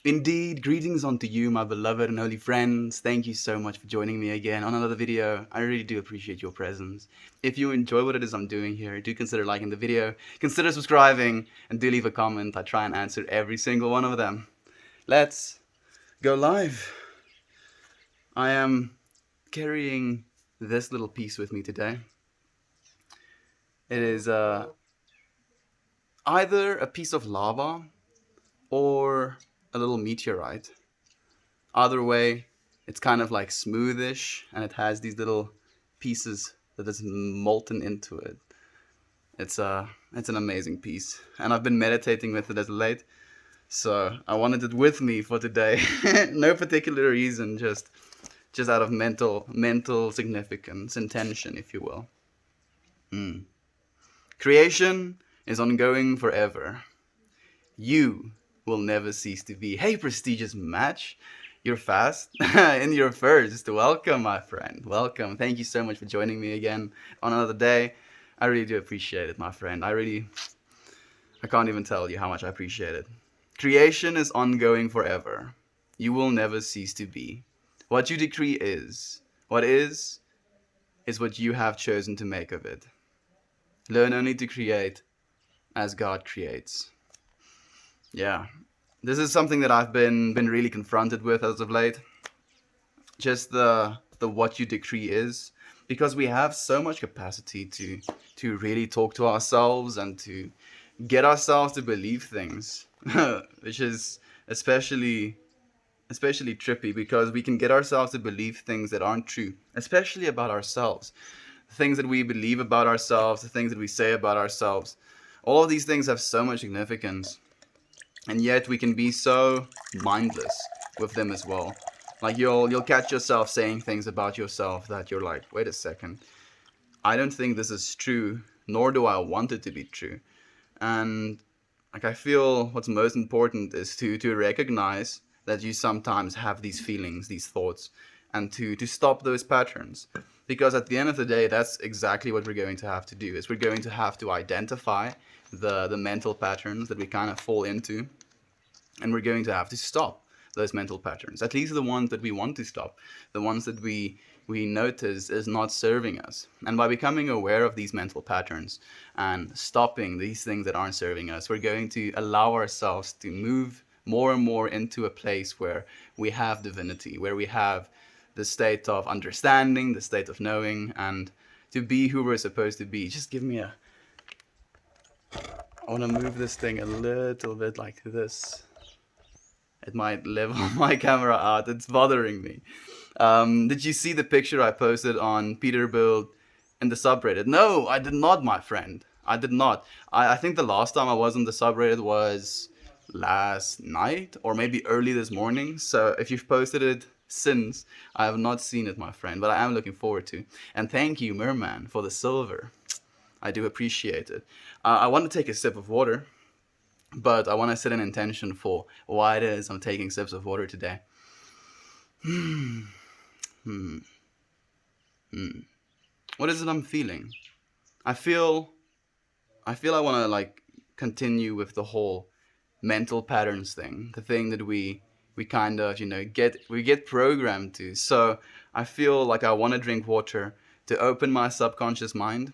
Indeed, greetings unto you, my beloved and holy friends. Thank you so much for joining me again on another video. I really do appreciate your presence. If you enjoy what it is I'm doing here, do consider liking the video, consider subscribing, and do leave a comment. I try and answer every single one of them. Let's go live. I am carrying this little piece with me today. It is either a piece of lava or a little meteorite. Either way, it's kind of like smoothish, and it has these little pieces that is molten into it. It's an amazing piece, and I've been meditating with it as late, so I wanted it with me for today. No particular reason, just out of mental significance, intention, if you will. Creation is ongoing forever. You will never cease to be. Hey, prestigious match. You're fast and you're first. Welcome, my friend. Welcome. Thank you so much for joining me again on another day. I really do appreciate it, my friend. I can't even tell you how much I appreciate it. Creation is ongoing forever. You will never cease to be. What you decree is. What is what you have chosen to make of it. Learn only to create as God creates. Yeah, this is something that I've been really confronted with as of late. Just the what you decree is, because we have so much capacity to really talk to ourselves and to get ourselves to believe things, which is especially trippy, because we can get ourselves to believe things that aren't true, especially about ourselves. The things that we believe about ourselves, the things that we say about ourselves, all of these things have so much significance. And yet we can be so mindless with them as well. Like you'll catch yourself saying things about yourself that you're like, wait a second, I don't think this is true, nor do I want it to be true. And like, I feel what's most important is to recognize that you sometimes have these feelings, these thoughts, and to stop those patterns. Because at the end of the day, that's exactly what we're going to have to do. Is we're going to have to identify the mental patterns that we kind of fall into, and we're going to have to stop those mental patterns, at least the ones that we want to stop, the ones that we notice is not serving us. And by becoming aware of these mental patterns and stopping these things that aren't serving us, we're going to allow ourselves to move more and more into a place where we have divinity, where we have the state of understanding, the state of knowing, and to be who we're supposed to be. Just give me I want to move this thing a little bit like this. It might level my camera out. It's bothering me. Did you see the picture I posted on Peterbilt in the subreddit? No, I did not, my friend. I did not. I think the last time I was on the subreddit was last night or maybe early this morning. So if you've posted it since, I have not seen it, my friend, but I am looking forward to. And thank you, Merman, for the silver. I do appreciate it. I want to take a sip of water, but I want to set an intention for why it is I'm taking sips of water today. What is it I'm feeling? I feel I want to like continue with the whole mental patterns thing, the thing that we kind of, get programmed to. So I feel like I want to drink water to open my subconscious mind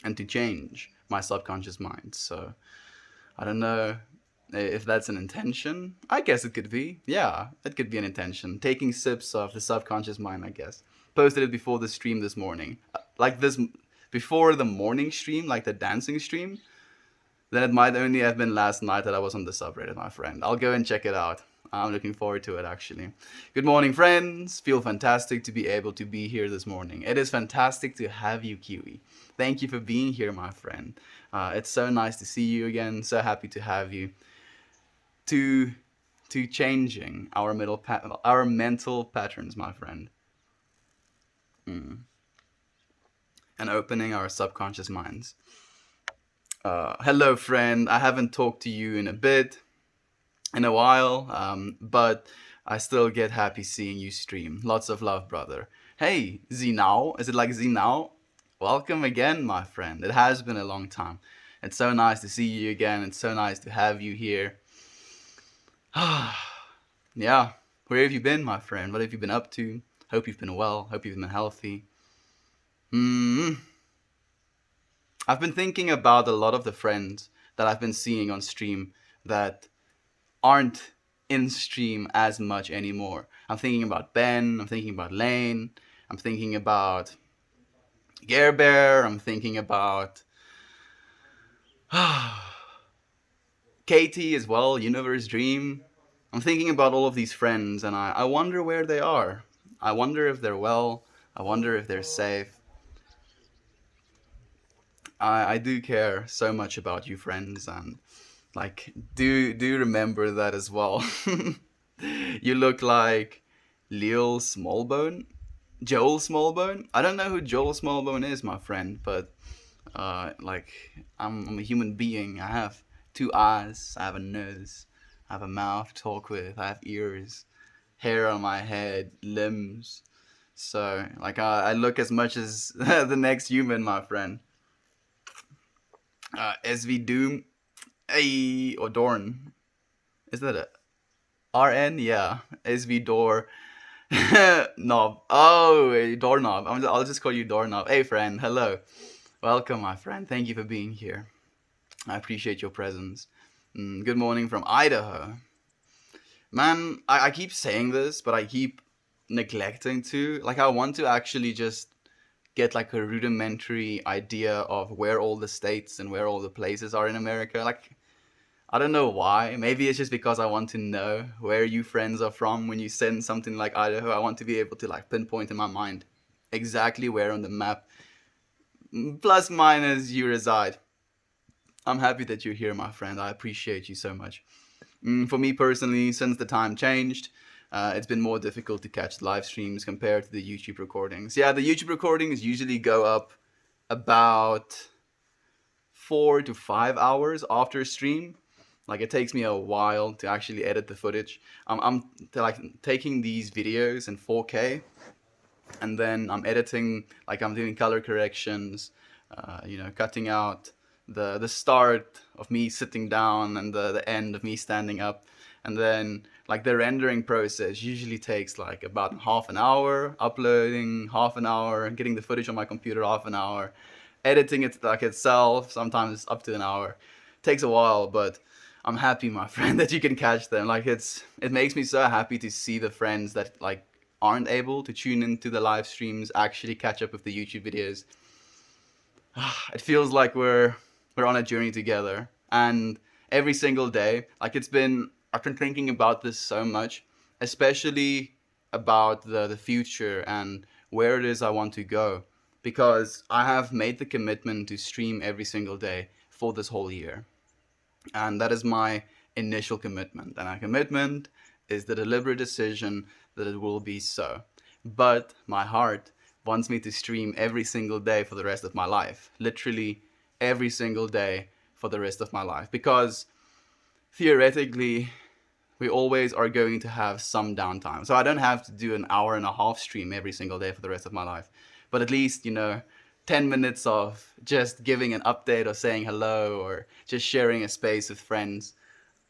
and to change my subconscious mind. So I don't know if that's an intention. I guess it could be. Yeah, it could be an intention. Taking sips of the subconscious mind, I guess. Posted it before the stream this morning. Like this, before the morning stream, like the dancing stream. Then it might only have been last night that I was on the subreddit, my friend. I'll go and check it out. I'm looking forward to it, actually. Good morning, friends. Feel fantastic to be able to be here this morning. It is fantastic to have you, Kiwi. Thank you for being here, my friend. It's so nice to see you again. So happy to have you. To changing our our mental patterns, my friend, and opening our subconscious minds. Hello, friend. I haven't talked to you in a while, but I still get happy seeing you stream. Lots of love, brother. Hey, Zinao. Is it like Zinao? Welcome again, my friend. It has been a long time. It's so nice to see you again. It's so nice to have you here. Yeah, where have you been, my friend? What have you been up to? Hope you've been well. Hope you've been healthy. Hmm. I've been thinking about a lot of the friends that I've been seeing on stream that aren't in stream as much anymore. I'm thinking about Ben. I'm thinking about Lane. I'm thinking about Gare Bear. I'm thinking about Katie as well, Universe Dream. I'm thinking about all of these friends and I wonder where they are. I wonder if they're well. I wonder if they're safe. I do care so much about you, friends, and like do remember that as well. You look like Leo Smallbone, Joel Smallbone. I don't know who Joel Smallbone is, my friend, but like I'm a human being. I have two eyes. I have a nose. I have a mouth to talk with. I have ears, hair on my head, limbs. So like I look as much as the next human, my friend. SV Doom, A or Dorn. Is that it? RN? Yeah. SV Door. Knob. Oh, Doorknob. I'll just call you Doorknob. Hey, friend. Hello. Welcome, my friend. Thank you for being here. I appreciate your presence. Good morning from Idaho. Man, I keep saying this, but I keep neglecting to. Like, I want to actually just get like a rudimentary idea of where all the states and where all the places are in America. Like, I don't know why. Maybe it's just because I want to know where you friends are from when you send something like Idaho. I want to be able to like pinpoint in my mind exactly where on the map, plus minus, you reside. I'm happy that you're here, my friend. I appreciate you so much. For me personally, since the time changed, it's been more difficult to catch live streams compared to the YouTube recordings. Yeah, the YouTube recordings usually go up about 4 to 5 hours after stream. Like it takes me a while to actually edit the footage. I'm like taking these videos in 4K, and then I'm editing. Like I'm doing color corrections, cutting out the start of me sitting down and the end of me standing up, and then like the rendering process usually takes like about half an hour. Uploading half an hour, getting the footage on my computer half an hour, editing it like itself sometimes up to an hour. Takes a while, but I'm happy, my friend, that you can catch them. Like it makes me so happy to see the friends that like aren't able to tune into the live streams actually catch up with the YouTube videos. It feels like we're on a journey together, and every single day, like I've been thinking about this so much, especially about the future and where it is I want to go, because I have made the commitment to stream every single day for this whole year. And that is my initial commitment. And our commitment is the deliberate decision that it will be so. But my heart wants me to stream every single day for the rest of my life. Literally every single day for the rest of my life. Because theoretically, we always are going to have some downtime. So I don't have to do an hour and a half stream every single day for the rest of my life. But at least, 10 minutes of just giving an update or saying hello or just sharing a space with friends.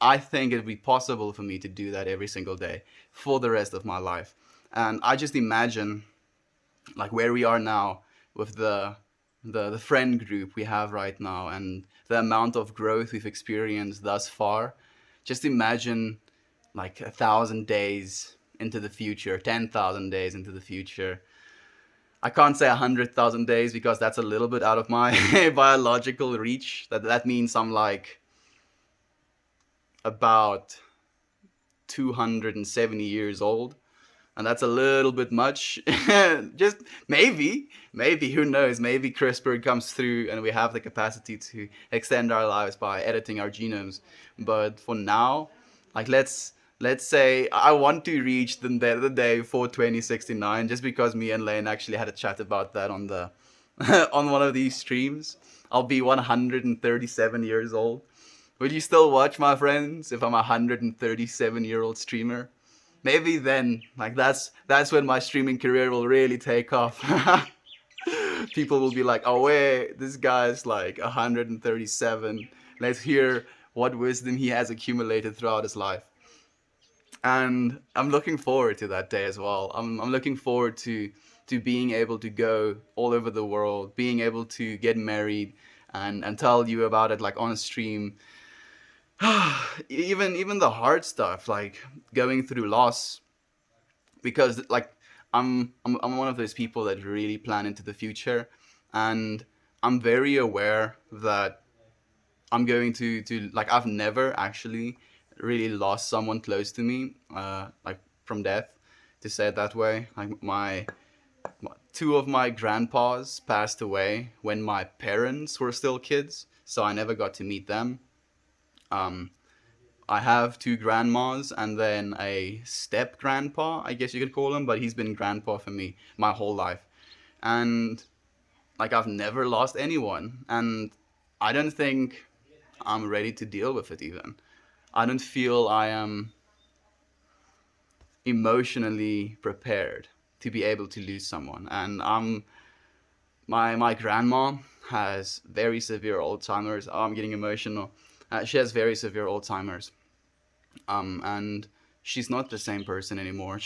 I think it'd be possible for me to do that every single day for the rest of my life. And I just imagine like where we are now with the friend group we have right now and the amount of growth we've experienced thus far. Just imagine like 1,000 days into the future, 10,000 days into the future. I can't say 100,000 days because that's a little bit out of my biological reach. That means I'm like about 270 years old, and that's a little bit much. Just maybe, who knows? Maybe CRISPR comes through and we have the capacity to extend our lives by editing our genomes. But for now, like let's say I want to reach the day for 2069, just because me and Lane actually had a chat about that on the on one of these streams. I'll be 137 years old. Will you still watch, my friends, if I'm a 137-year-old streamer? Maybe then, like that's when my streaming career will really take off. People will be like, "Oh wait, this guy's like 137. Let's hear what wisdom he has accumulated throughout his life." And I'm looking forward to that day as well. I'm looking forward to being able to go all over the world, being able to get married and tell you about it like on a stream. Even the hard stuff like going through loss, because like I'm one of those people that really plan into the future, and I'm very aware that I'm going to like I've never actually really lost someone close to me, like from death, to say it that way. Like two of my grandpas passed away when my parents were still kids, so I never got to meet them. Um, I have two grandmas and then a step grandpa, I guess you could call him, but he's been grandpa for me my whole life. And like I've never lost anyone, and I don't think I'm ready to deal with it even. I don't feel I am emotionally prepared to be able to lose someone. And my grandma has very severe Alzheimer's. Oh, I'm getting emotional. She has very severe Alzheimer's. And she's not the same person anymore.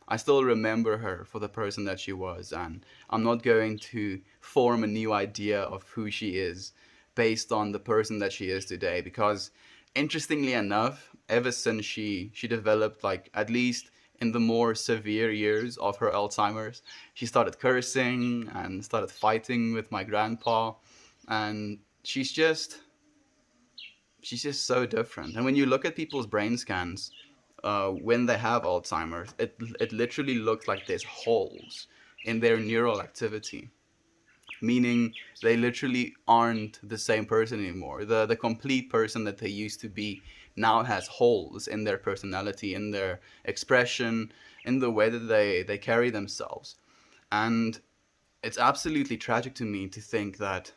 I still remember her for the person that she was, and I'm not going to form a new idea of who she is based on the person that she is today. Because, interestingly enough, ever since she developed, like at least in the more severe years of her Alzheimer's, she started cursing and started fighting with my grandpa, and she's just so different. And when you look at people's brain scans, when they have Alzheimer's, it literally looks like there's holes in their neural activity, meaning they literally aren't the same person anymore. The complete person that they used to be now has holes in their personality, in their expression, in the way that they carry themselves. And it's absolutely tragic to me to think that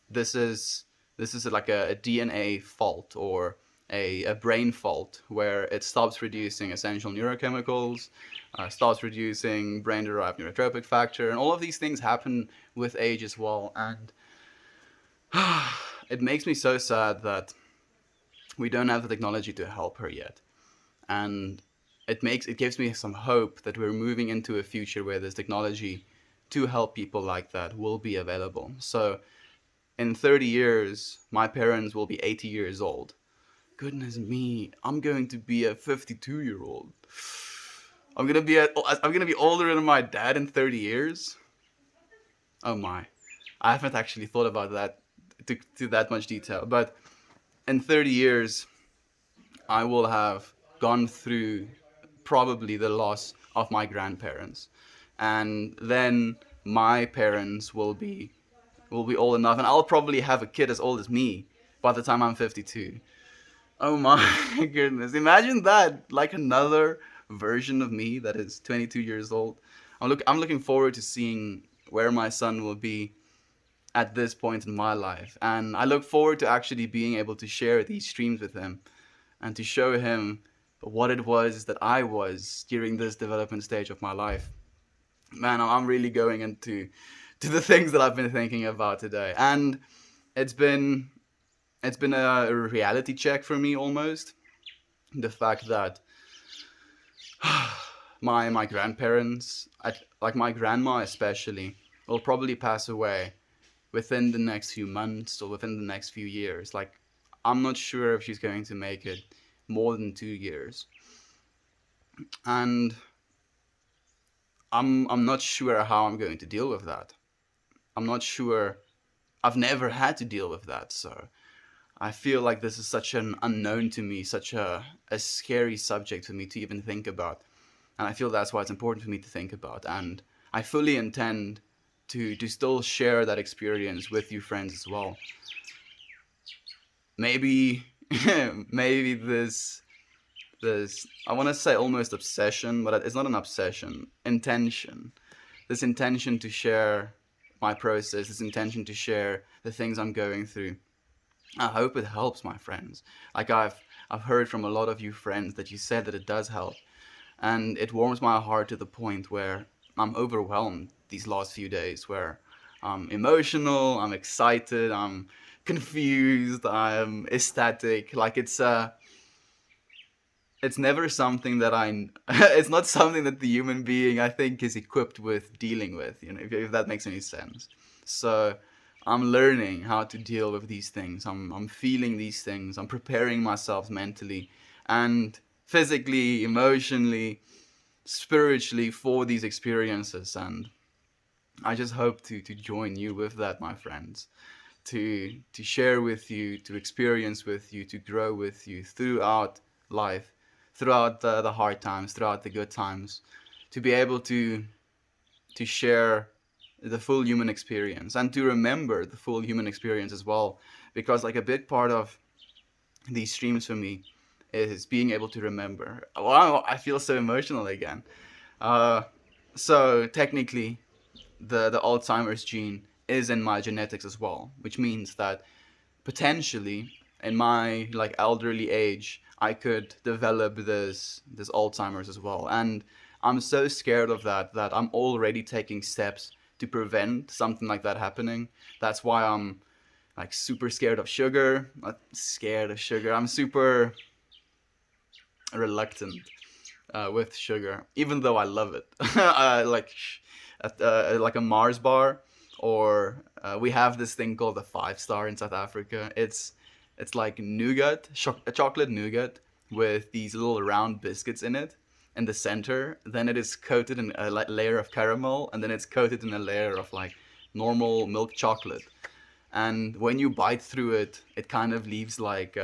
this is this is like a DNA fault or a brain fault where it stops producing essential neurochemicals, stops producing brain derived neurotrophic factor, and all of these things happen with age as well. And it makes me so sad that we don't have the technology to help her yet. And it gives me some hope that we're moving into a future where this technology to help people like that will be available. So in 30 years, my parents will be 80 years old. Goodness me, I'm going to be a 52-year-old. I'm gonna be older than my dad in 30 years. Oh my, I haven't actually thought about that to that much detail. But in 30 years, I will have gone through probably the loss of my grandparents, and then my parents will be old enough, and I'll probably have a kid as old as me by the time I'm 52. Oh my goodness! Imagine that, like another version of me that is 22 years old. I'm looking forward to seeing where my son will be at this point in my life, and I look forward to actually being able to share these streams with him and to show him what it was that I was during this development stage of my life. Man, I'm really going into to the things that I've been thinking about today, and it's been it's been a reality check for me almost. The fact that my grandparents, like my grandma especially, will probably pass away within the next few months or within the next few years. Like, I'm not sure if she's going to make it more than 2 years, and I'm not sure how I'm going to deal with that. I'm not sure. I've never had to deal with that, so I feel like this is such an unknown to me, such a scary subject for me to even think about. And I feel that's why it's important for me to think about. And I fully intend to still share that experience with you friends as well. Maybe maybe this I want to say almost obsession, but it's not an obsession. Intention. This intention to share my process, this intention to share the things I'm going through. I hope it helps, my friends. Like I've heard from a lot of you friends that you said that it does help, and it warms my heart to the point where I'm overwhelmed these last few days, where I'm emotional, I'm excited, I'm confused, I'm ecstatic. Like it's never something that it's not something that the human being, I think, is equipped with dealing with, if that makes any sense. So I'm learning how to deal with these things. I'm feeling these things. I'm preparing myself mentally and physically, emotionally, spiritually for these experiences. And I just hope to join you with that, my friends, to share with you, to experience with you, to grow with you throughout life, throughout the hard times, throughout the good times, to be able to share the full human experience and to remember the full human experience as well. Because like a big part of these streams for me is being able to remember. Wow, I feel so emotional again. Uh, so technically, the Alzheimer's gene is in my genetics as well, which means that potentially in my like elderly age I could develop this Alzheimer's as well. And I'm so scared of that I'm already taking steps to prevent something like that happening. That's why I'm like super scared of sugar. Not scared of sugar. I'm super reluctant with sugar, even though I love it. Like a Mars bar, or we have this thing called the 5 Star in South Africa. It's like nougat, a chocolate nougat with these little round biscuits in it in the center. Then it is coated in a layer of caramel, and then it's coated in a layer of like normal milk chocolate. And when you bite through it, it kind of leaves like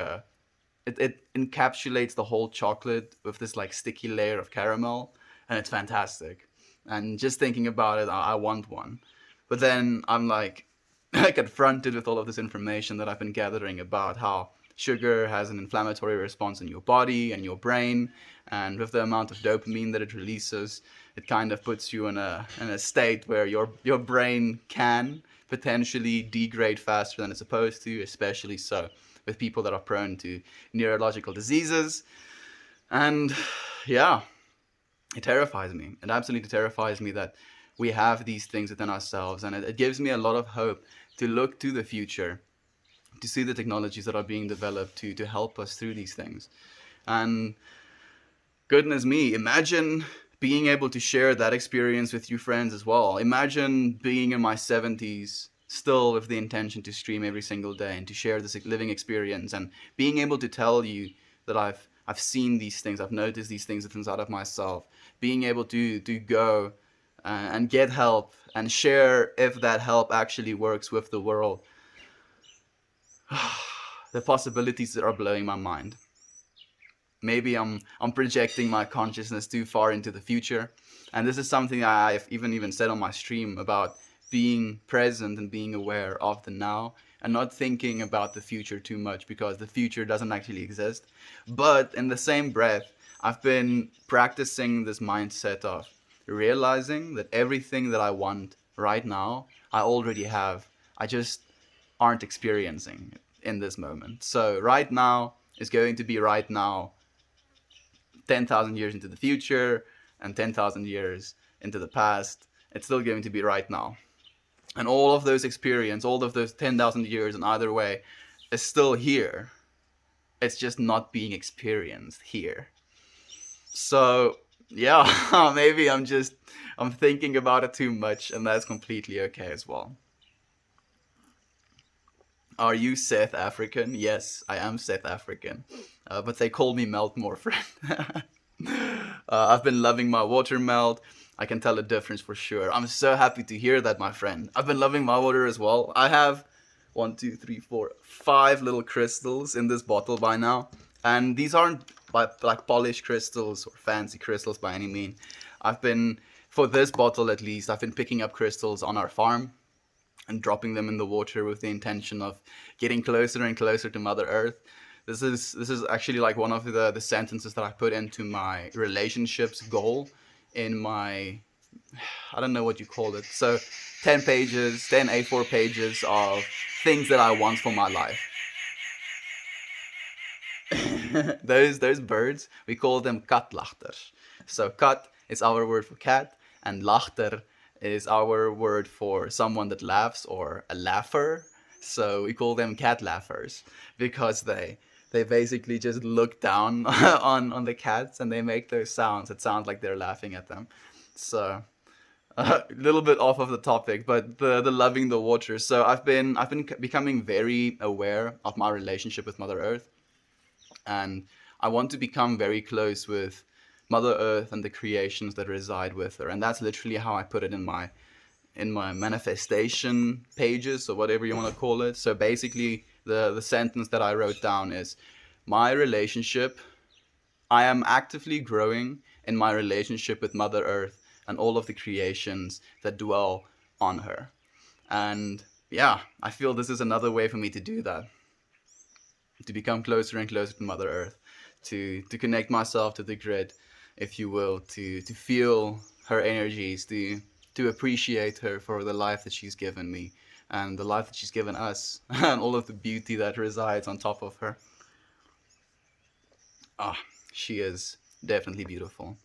it encapsulates the whole chocolate with this like sticky layer of caramel, and it's fantastic. And just thinking about it, I want one. But then I'm like confronted with all of this information that I've been gathering about how sugar has an inflammatory response in your body and your brain, and with the amount of dopamine that it releases, it kind of puts you in a state where your brain can potentially degrade faster than it's supposed to, especially so with people that are prone to neurological diseases. And yeah, it terrifies me. It absolutely terrifies me that we have these things within ourselves, and it gives me a lot of hope to look to the future, to see the technologies that are being developed to help us through these things. And goodness me, imagine being able to share that experience with your friends as well. Imagine being in my 70s still with the intention to stream every single day and to share this living experience, and being able to tell you that I've seen these things, I've noticed these things inside of myself, being able to go and get help and share if that help actually works with the world. The possibilities are blowing my mind. Maybe I'm projecting my consciousness too far into the future, and this is something I've even said on my stream about being present and being aware of the now and not thinking about the future too much, because the future doesn't actually exist. But in the same breath, I've been practicing this mindset of realizing that everything that I want right now I already have. I just aren't experiencing it in this moment. So right now is going to be right now 10,000 years into the future and 10,000 years into the past. It's still going to be right now. And all of those experience, all of those 10,000 years in either way is still here. It's just not being experienced here. So, yeah, maybe I'm thinking about it too much, and that's completely okay as well. Are you South African? Yes, I am South African. But they call me Melt More Friend. I've been loving my water melt. I can tell a difference for sure. I'm so happy to hear that, my friend. I've been loving my water as well. I have 5 little crystals in this bottle by now, and these aren't like polished crystals or fancy crystals by any mean. I've been, for this bottle at least, I've been picking up crystals on our farm and dropping them in the water with the intention of getting closer and closer to Mother Earth. This is actually like one of the sentences that I put into my relationships goal in my, I don't know what you call it. So 10 pages, 10 A4 pages of things that I want for my life. Those birds, we call them katlachters. So kat is our word for cat, and lachter is our word for someone that laughs or a laugher. So we call them cat laughers because They basically just look down on the cats and they make those sounds. It sounds like they're laughing at them. So a little bit off of the topic, but the loving the water. So I've been becoming very aware of my relationship with Mother Earth, and I want to become very close with Mother Earth and the creations that reside with her. And that's literally how I put it in my manifestation pages, or whatever you want to call it. So basically, the sentence that I wrote down is, my relationship, I am actively growing in my relationship with Mother Earth and all of the creations that dwell on her. And yeah, I feel this is another way for me to do that, to become closer and closer to Mother Earth, to connect myself to the grid, if you will, to feel her energies, to appreciate her for the life that she's given me and the life that she's given us and all of the beauty that resides on top of her. Ah, she is definitely beautiful.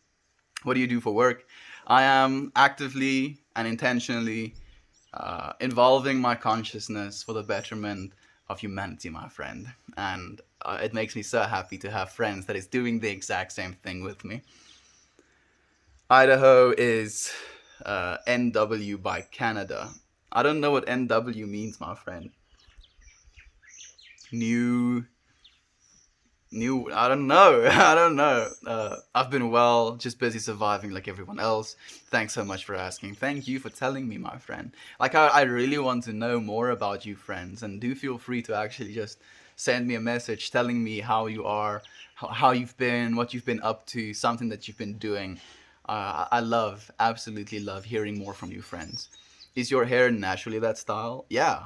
What do you do for work? I am actively and intentionally involving my consciousness for the betterment of humanity, my friend. And it makes me so happy to have friends that is doing the exact same thing with me. Idaho is NW by Canada. I don't know what NW means, my friend. New I don't know. I don't know. I've been well, just busy surviving like everyone else. Thanks so much for asking. Thank you for telling me, my friend. Like, I really want to know more about you, friends, and do feel free to actually just send me a message telling me how you are, how you've been, what you've been up to, something that you've been doing. I love, absolutely love hearing more from you, friends. Is your hair naturally that style? Yeah,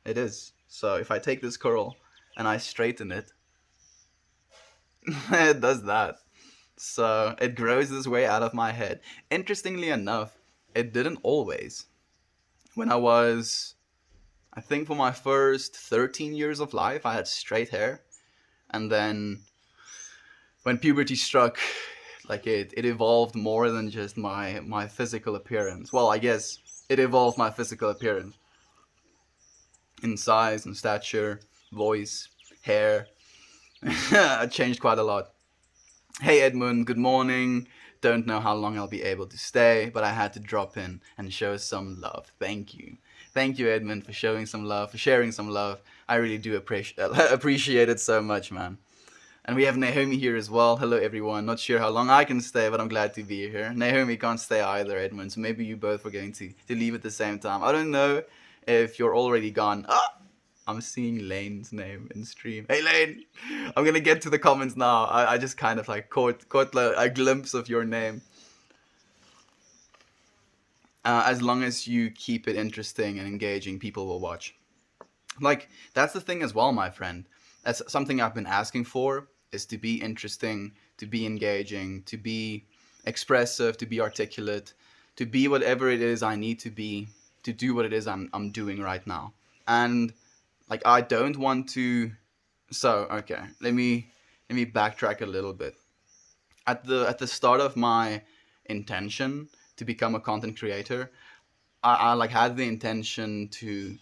it is. So if I take this curl and I straighten it, it does that. So it grows this way out of my head. Interestingly enough, it didn't always. When I was, I think for my first 13 years of life, I had straight hair. And then when puberty struck, like it evolved more than just my physical appearance. Well, I guess it evolved my physical appearance in size and stature, voice, hair. I changed quite a lot. Hey Edmund, good morning. Don't know how long I'll be able to stay, but I had to drop in and show some love. Thank you. Thank you, Edmund, for showing some love, for sharing some love. I really do appreciate it so much, man. And we have Naomi here as well. Hello, everyone. Not sure how long I can stay, but I'm glad to be here. Naomi can't stay either, Edmund, so maybe you both are going to leave at the same time. I don't know if you're already gone. Ah! I'm seeing Lane's name in stream. Hey Lane, I'm gonna get to the comments now. I just kind of like caught a glimpse of your name. As long as you keep it interesting and engaging, people will watch. Like, that's the thing as well, my friend. That's something I've been asking for, is to be interesting, to be engaging, to be expressive, to be articulate, to be whatever it is I need to be, to do what it is I'm doing right now. And like, I don't want to. So okay, let me backtrack a little bit. At the start of my intention to become a content creator, I like had the intention to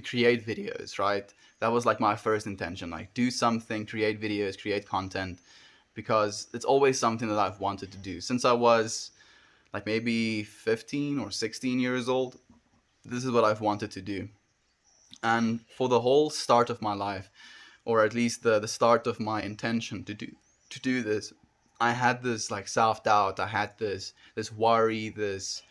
create videos, right? That was like my first intention, like do something, create videos, create content, because it's always something that I've wanted to do since I was like maybe 15 or 16 years old. This is what I've wanted to do. And for the whole start of my life, or at least the start of my intention to do this, I had this like self-doubt. I had this worry, this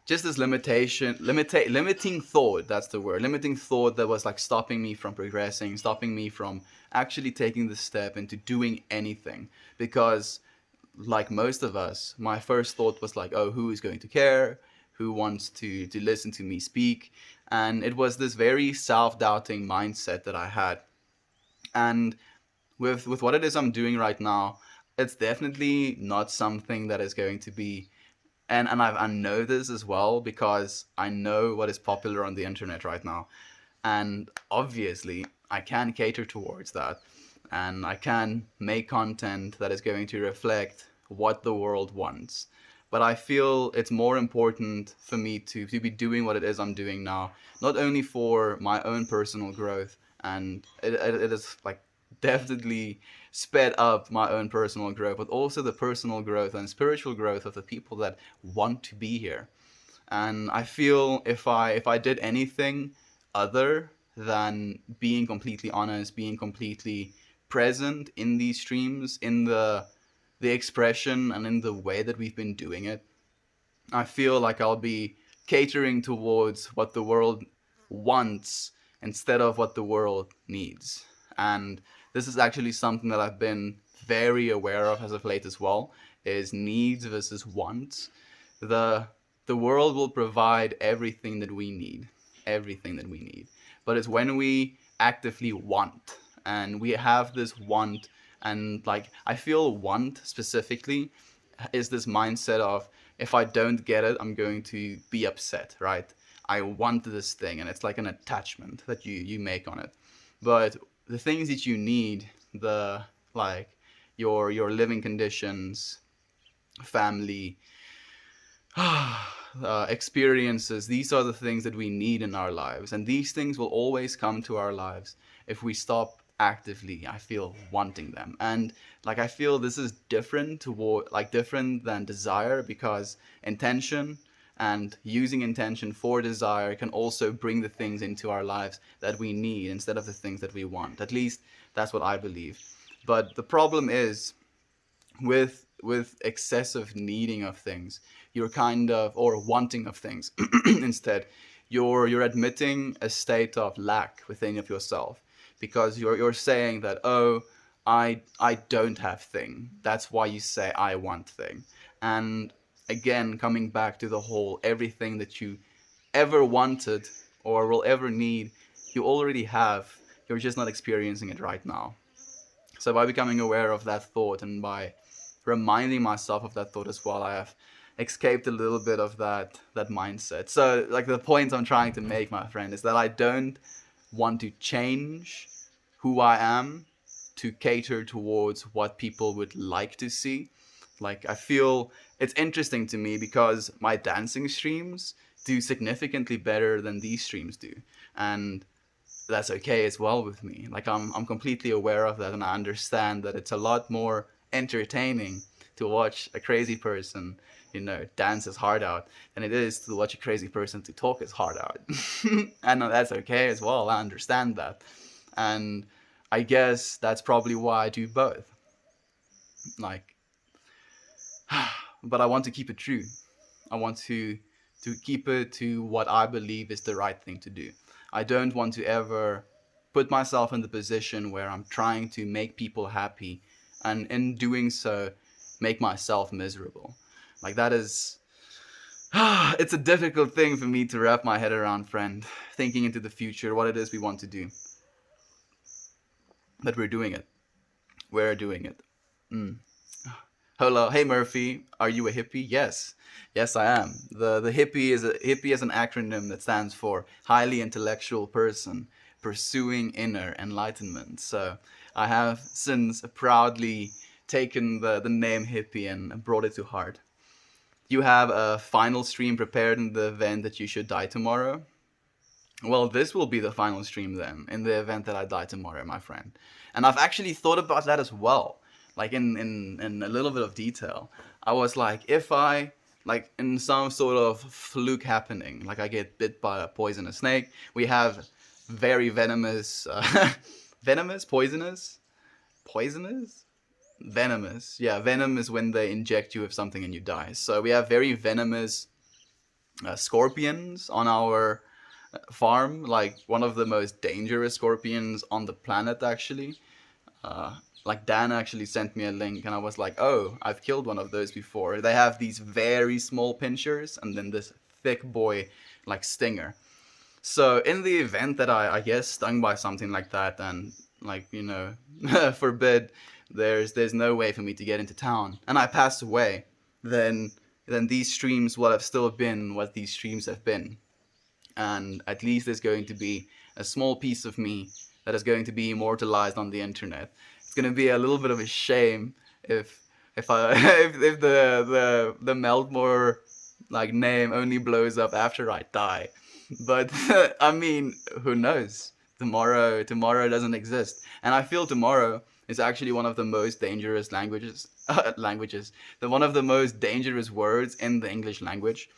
just this limiting thought. That's the word, limiting thought, that was like stopping me from progressing, stopping me from actually taking the step into doing anything. Because like most of us, my first thought was like, oh, who is going to care, who wants to listen to me speak? And it was this very self-doubting mindset that I had. And with what it is I'm doing right now, it's definitely not something that is going to be, and I know this as well because I know what is popular on the internet right now. And obviously, I can cater towards that. And I can make content that is going to reflect what the world wants. But I feel it's more important for me to be doing what it is I'm doing now, not only for my own personal growth, and it is like definitely sped up my own personal growth, but also the personal growth and spiritual growth of the people that want to be here. And I feel if I did anything other than being completely honest, being completely present in these streams, in the expression and in the way that we've been doing it, I feel like I'll be catering towards what the world wants instead of what the world needs. And this is actually something that I've been very aware of as of late as well, is needs versus wants. The the world will provide everything that we need, everything that we need. But it's when we actively want and we have this want, and like I feel want specifically is this mindset of, if I don't get it, I'm going to be upset, right? I want this thing, and it's like an attachment that you make on it. But the things that you need, the like your living conditions, family, experiences, these are the things that we need in our lives, and these things will always come to our lives if we stop actively, I feel, wanting them. And like I feel this is different toward, like different than desire, because intention and using intention for desire can also bring the things into our lives that we need instead of the things that we want. At least that's what I believe. But the problem is, with excessive needing of things, you're kind of, or wanting of things instead, you're admitting a state of lack within of yourself, because you're saying that, oh, I don't have thing, that's why you say I want thing. And again, coming back to the whole, everything that you ever wanted or will ever need, you already have, you're just not experiencing it right now. So by becoming aware of that thought and by reminding myself of that thought as well, I have escaped a little bit of that mindset. So like the point I'm trying to make, my friend, is that I don't want to change who I am to cater towards what people would like to see. Like I feel it's interesting to me because my dancing streams do significantly better than these streams do. And that's okay as well with me. Like I'm completely aware of that, and I understand that it's a lot more entertaining to watch a crazy person, dance his heart out than it is to watch a crazy person to talk his heart out. And that's okay as well. I understand that. And I guess that's probably why I do both. Like, but I want to keep it true. I want to keep it to what I believe is the right thing to do. I don't want to ever put myself in the position where I'm trying to make people happy, and in doing so make myself miserable. Like that is it's a difficult thing for me to wrap my head around, friend, thinking into the future, what it is we want to do. But we're doing it. We're doing it. Mm. Hello, hey Murphy, are you a hippie? Yes, yes I am. The hippie is an acronym that stands for highly intellectual person pursuing inner enlightenment. So I have since proudly taken the name hippie and brought it to heart. You have a final stream prepared in the event that you should die tomorrow. Well, this will be the final stream then, in the event that I die tomorrow, my friend. And I've actually thought about that as well, like in a little bit of detail. I was like, if I, like in some sort of fluke happening, like I get bit by a poisonous snake, we have very venomous, venomous, poisonous? Venomous. Yeah, venom is when they inject you with something and you die. So we have very venomous scorpions on our farm, like one of the most dangerous scorpions on the planet, actually. Like Dan actually sent me a link, and I was like, oh, I've killed one of those before. They have these very small pinchers and then this thick boy, like stinger. So in the event that I guess stung by something like that, and like, forbid, there's no way for me to get into town, and I pass away, then these streams will have still been what these streams have been. And at least there's going to be a small piece of me that is going to be immortalized on the internet. It's going to be a little bit of a shame if I if the Meltmore like name only blows up after I die. But I mean, who knows? Tomorrow doesn't exist. And I feel tomorrow is actually one of the most dangerous languages, the one of the most dangerous words in the English language,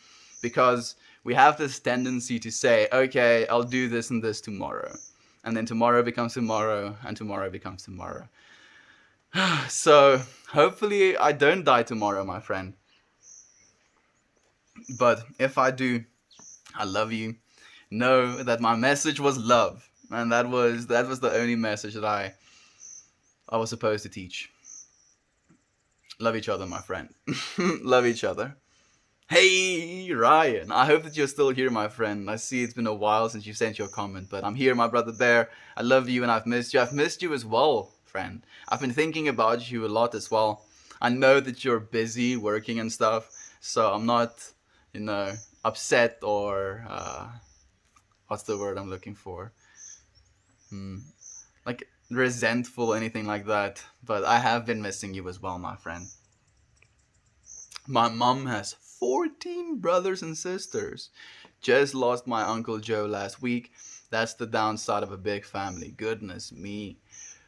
because we have this tendency to say, okay, I'll do this and this tomorrow. And then tomorrow becomes tomorrow, and tomorrow becomes tomorrow. So hopefully I don't die tomorrow, my friend. But if I do, I love you. Know that my message was love, and that was the only message that I was supposed to teach. Love each other, my friend. Love each other. Hey, Ryan. I hope that you're still here, my friend. I see it's been a while since you sent your comment, but I'm here, my brother Bear. I love you and I've missed you. I've missed you as well, friend. I've been thinking about you a lot as well. I know that you're busy working and stuff, so I'm not, upset or what's the word I'm looking for? Hmm, like resentful or anything like that. But I have been missing you as well, my friend. My mom has 14 brothers and sisters. Just lost my Uncle Joe last week. That's the downside of a big family. Goodness me.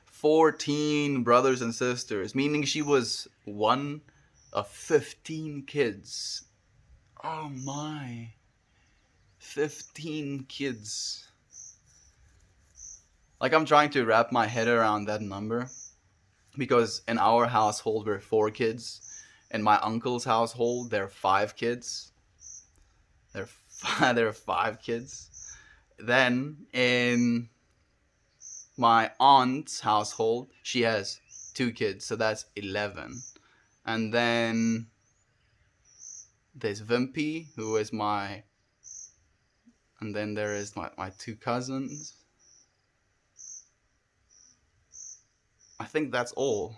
14 brothers and sisters, meaning she was one of 15 kids. Oh my. 15 kids. Like, I'm trying to wrap my head around that number because in our household we're 4 kids. In my uncle's household, there are 5 kids. There are 5 kids. Then in my aunt's household, she has 2 kids, so that's 11. And then there's Vimpy, who is my, and then there is my 2 cousins. I think that's all.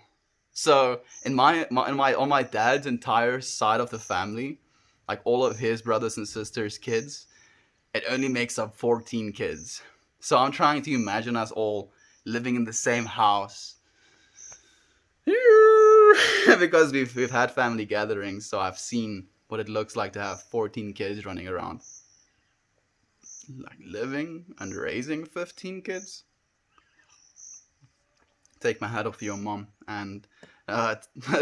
So on my dad's entire side of the family, like all of his brothers and sisters' kids, it only makes up 14 kids. So I'm trying to imagine us all living in the same house. Because we've had family gatherings, so I've seen what it looks like to have 14 kids running around. Like living and raising 15 kids. Take my hat off to your mom and uh,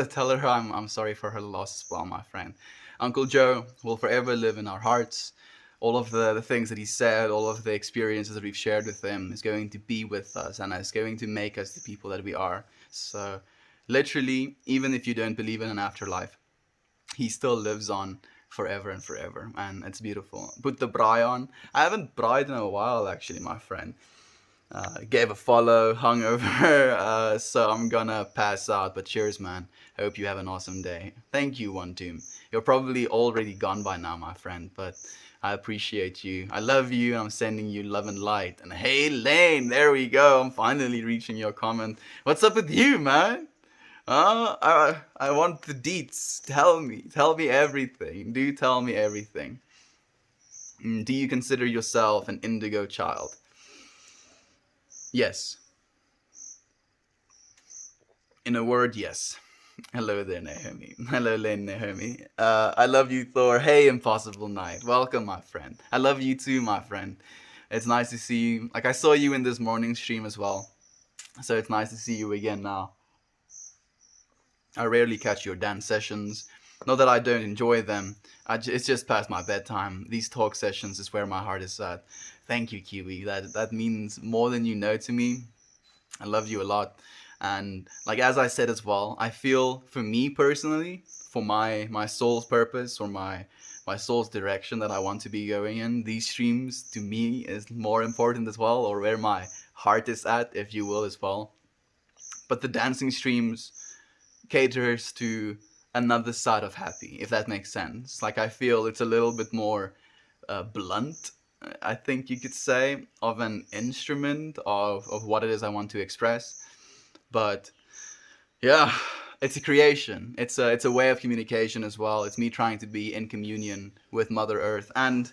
tell her I'm sorry for her loss as well, my friend. Uncle Joe will forever live in our hearts. All of the things that he said, all of the experiences that we've shared with him is going to be with us and is going to make us the people that we are. So, literally, even if you don't believe in an afterlife, he still lives on forever and forever. And it's beautiful. Put the braai on. I haven't braaied in a while, actually, my friend. Gave a follow, hungover, so I'm gonna pass out. But cheers, man. Hope you have an awesome day. Thank you, One Tomb. You're probably already gone by now, my friend, but I appreciate you. I love you. I'm sending you love and light. And hey, Lane, there we go. I'm finally reaching your comment. What's up with you, man? I want the deets. Tell me everything. Do tell me everything. Do you consider yourself an indigo child? Yes. In a word, yes. Hello there, Naomi. Hello, Lynn, Naomi. I love you, Thor. Hey, Impossible Knight. Welcome, my friend. I love you too, my friend. It's nice to see you. Like, I saw you in this morning stream as well. So it's nice to see you again now. I rarely catch your dance sessions. Not that I don't enjoy them. It's just past my bedtime. These talk sessions is where my heart is at. Thank you, Kiwi. That means more than you know to me. I love you a lot. And like as I said as well, I feel for me personally, for my soul's purpose or my soul's direction that I want to be going in, these streams to me is more important as well, or where my heart is at, if you will, as well. But the dancing streams caters to another side of happy, if that makes sense. Like I feel it's a little bit more blunt, I think you could say, of an instrument of what it is I want to express. But yeah, it's a creation. It's a way of communication as well. It's me trying to be in communion with Mother Earth. And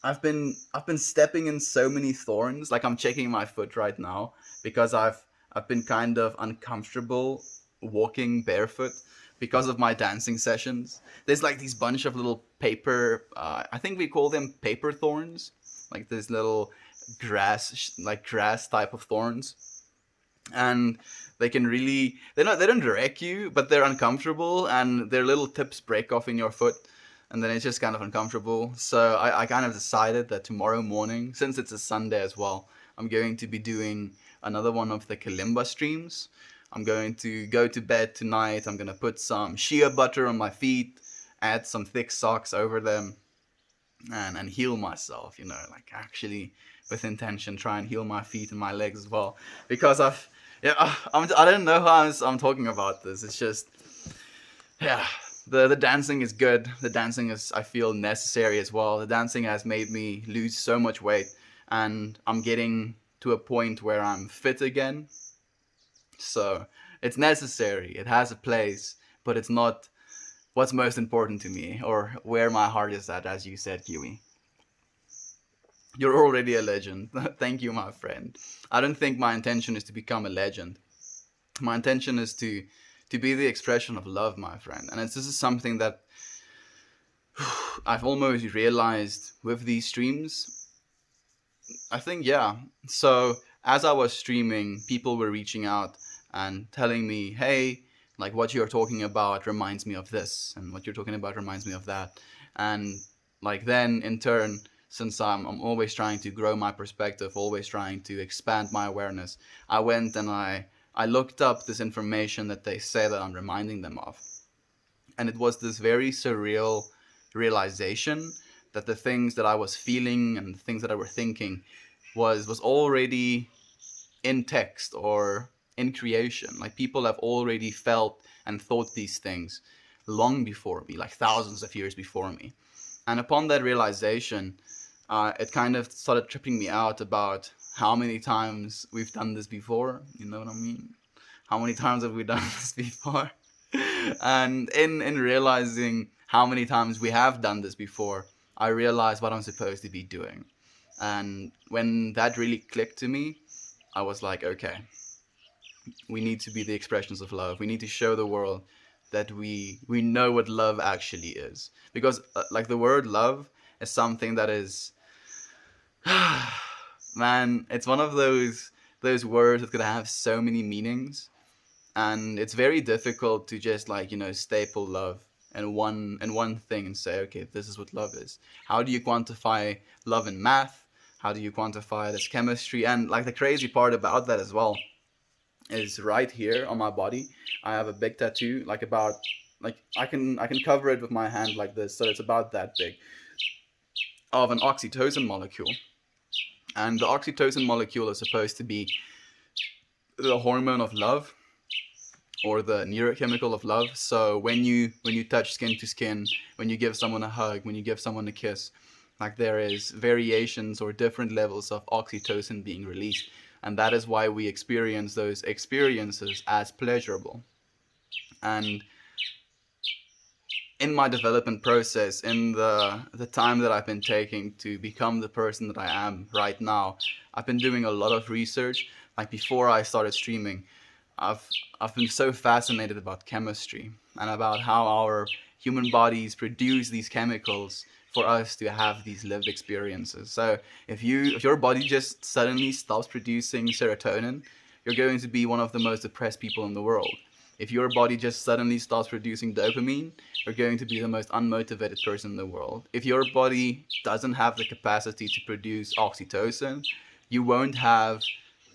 I've been stepping in so many thorns. Like I'm checking my foot right now because I've been kind of uncomfortable walking barefoot because of my dancing sessions. There's like these bunch of little paper, I think we call them paper thorns, like these little grass type of thorns, and they can really they don't wreck you, but they're uncomfortable, and their little tips break off in your foot, and then it's just kind of uncomfortable. So I kind of decided that tomorrow morning, since it's a Sunday as well, I'm going to be doing another one of the Kalimba streams. I'm going to go to bed tonight. I'm gonna put some shea butter on my feet, add some thick socks over them, and heal myself, like actually with intention try and heal my feet and my legs as well, because I don't know how I'm talking about this. It's just, yeah, the dancing is good. The dancing is, I feel, necessary as well. The dancing has made me lose so much weight, and I'm getting to a point where I'm fit again. So it's necessary, it has a place, but it's not what's most important to me, or where my heart is at, as you said, Kiwi. You're already a legend. Thank you, my friend. I don't think my intention is to become a legend. My intention is to be the expression of love, my friend. And this is something that I've almost realized with these streams. I think, yeah. So as I was streaming, people were reaching out and telling me, hey, like what you're talking about reminds me of this, and what you're talking about reminds me of that. And like then in turn, since I'm always trying to grow my perspective, always trying to expand my awareness, I went and I looked up this information that they say that I'm reminding them of. And it was this very surreal realization that the things that I was feeling and the things that I were thinking was already in text or in creation. Like people have already felt and thought these things long before me, like thousands of years before me. And upon that realization, it kind of started tripping me out about how many times we've done this before. You know what I mean? How many times have we done this before? And in realizing how many times we have done this before, I realized what I'm supposed to be doing. And when that really clicked to me, I was like, okay, we need to be the expressions of love. We need to show the world that we know what love actually is. Because like the word love is something that is, man, it's one of those words that could have so many meanings, and it's very difficult to just staple love in one thing and say, okay, this is what love is. How do you quantify love in math? How do you quantify this chemistry? And like the crazy part about that as well is right here on my body, I have a big tattoo, like I can cover it with my hand like this, so it's about that big, of an oxytocin molecule. And the oxytocin molecule is supposed to be the hormone of love, or the neurochemical of love. So when you touch skin to skin, when you give someone a hug, when you give someone a kiss, like there is variations or different levels of oxytocin being released, and that is why we experience those experiences as pleasurable. And in my development process, in the time that I've been taking to become the person that I am right now, I've been doing a lot of research. Like before I started streaming, I've I've been so fascinated about chemistry and about how our human bodies produce these chemicals for us to have these lived experiences. So if your body just suddenly stops producing serotonin, you're going to be one of the most depressed people in the world. If your body just suddenly starts producing dopamine, you're going to be the most unmotivated person in the world. If your body doesn't have the capacity to produce oxytocin, you won't have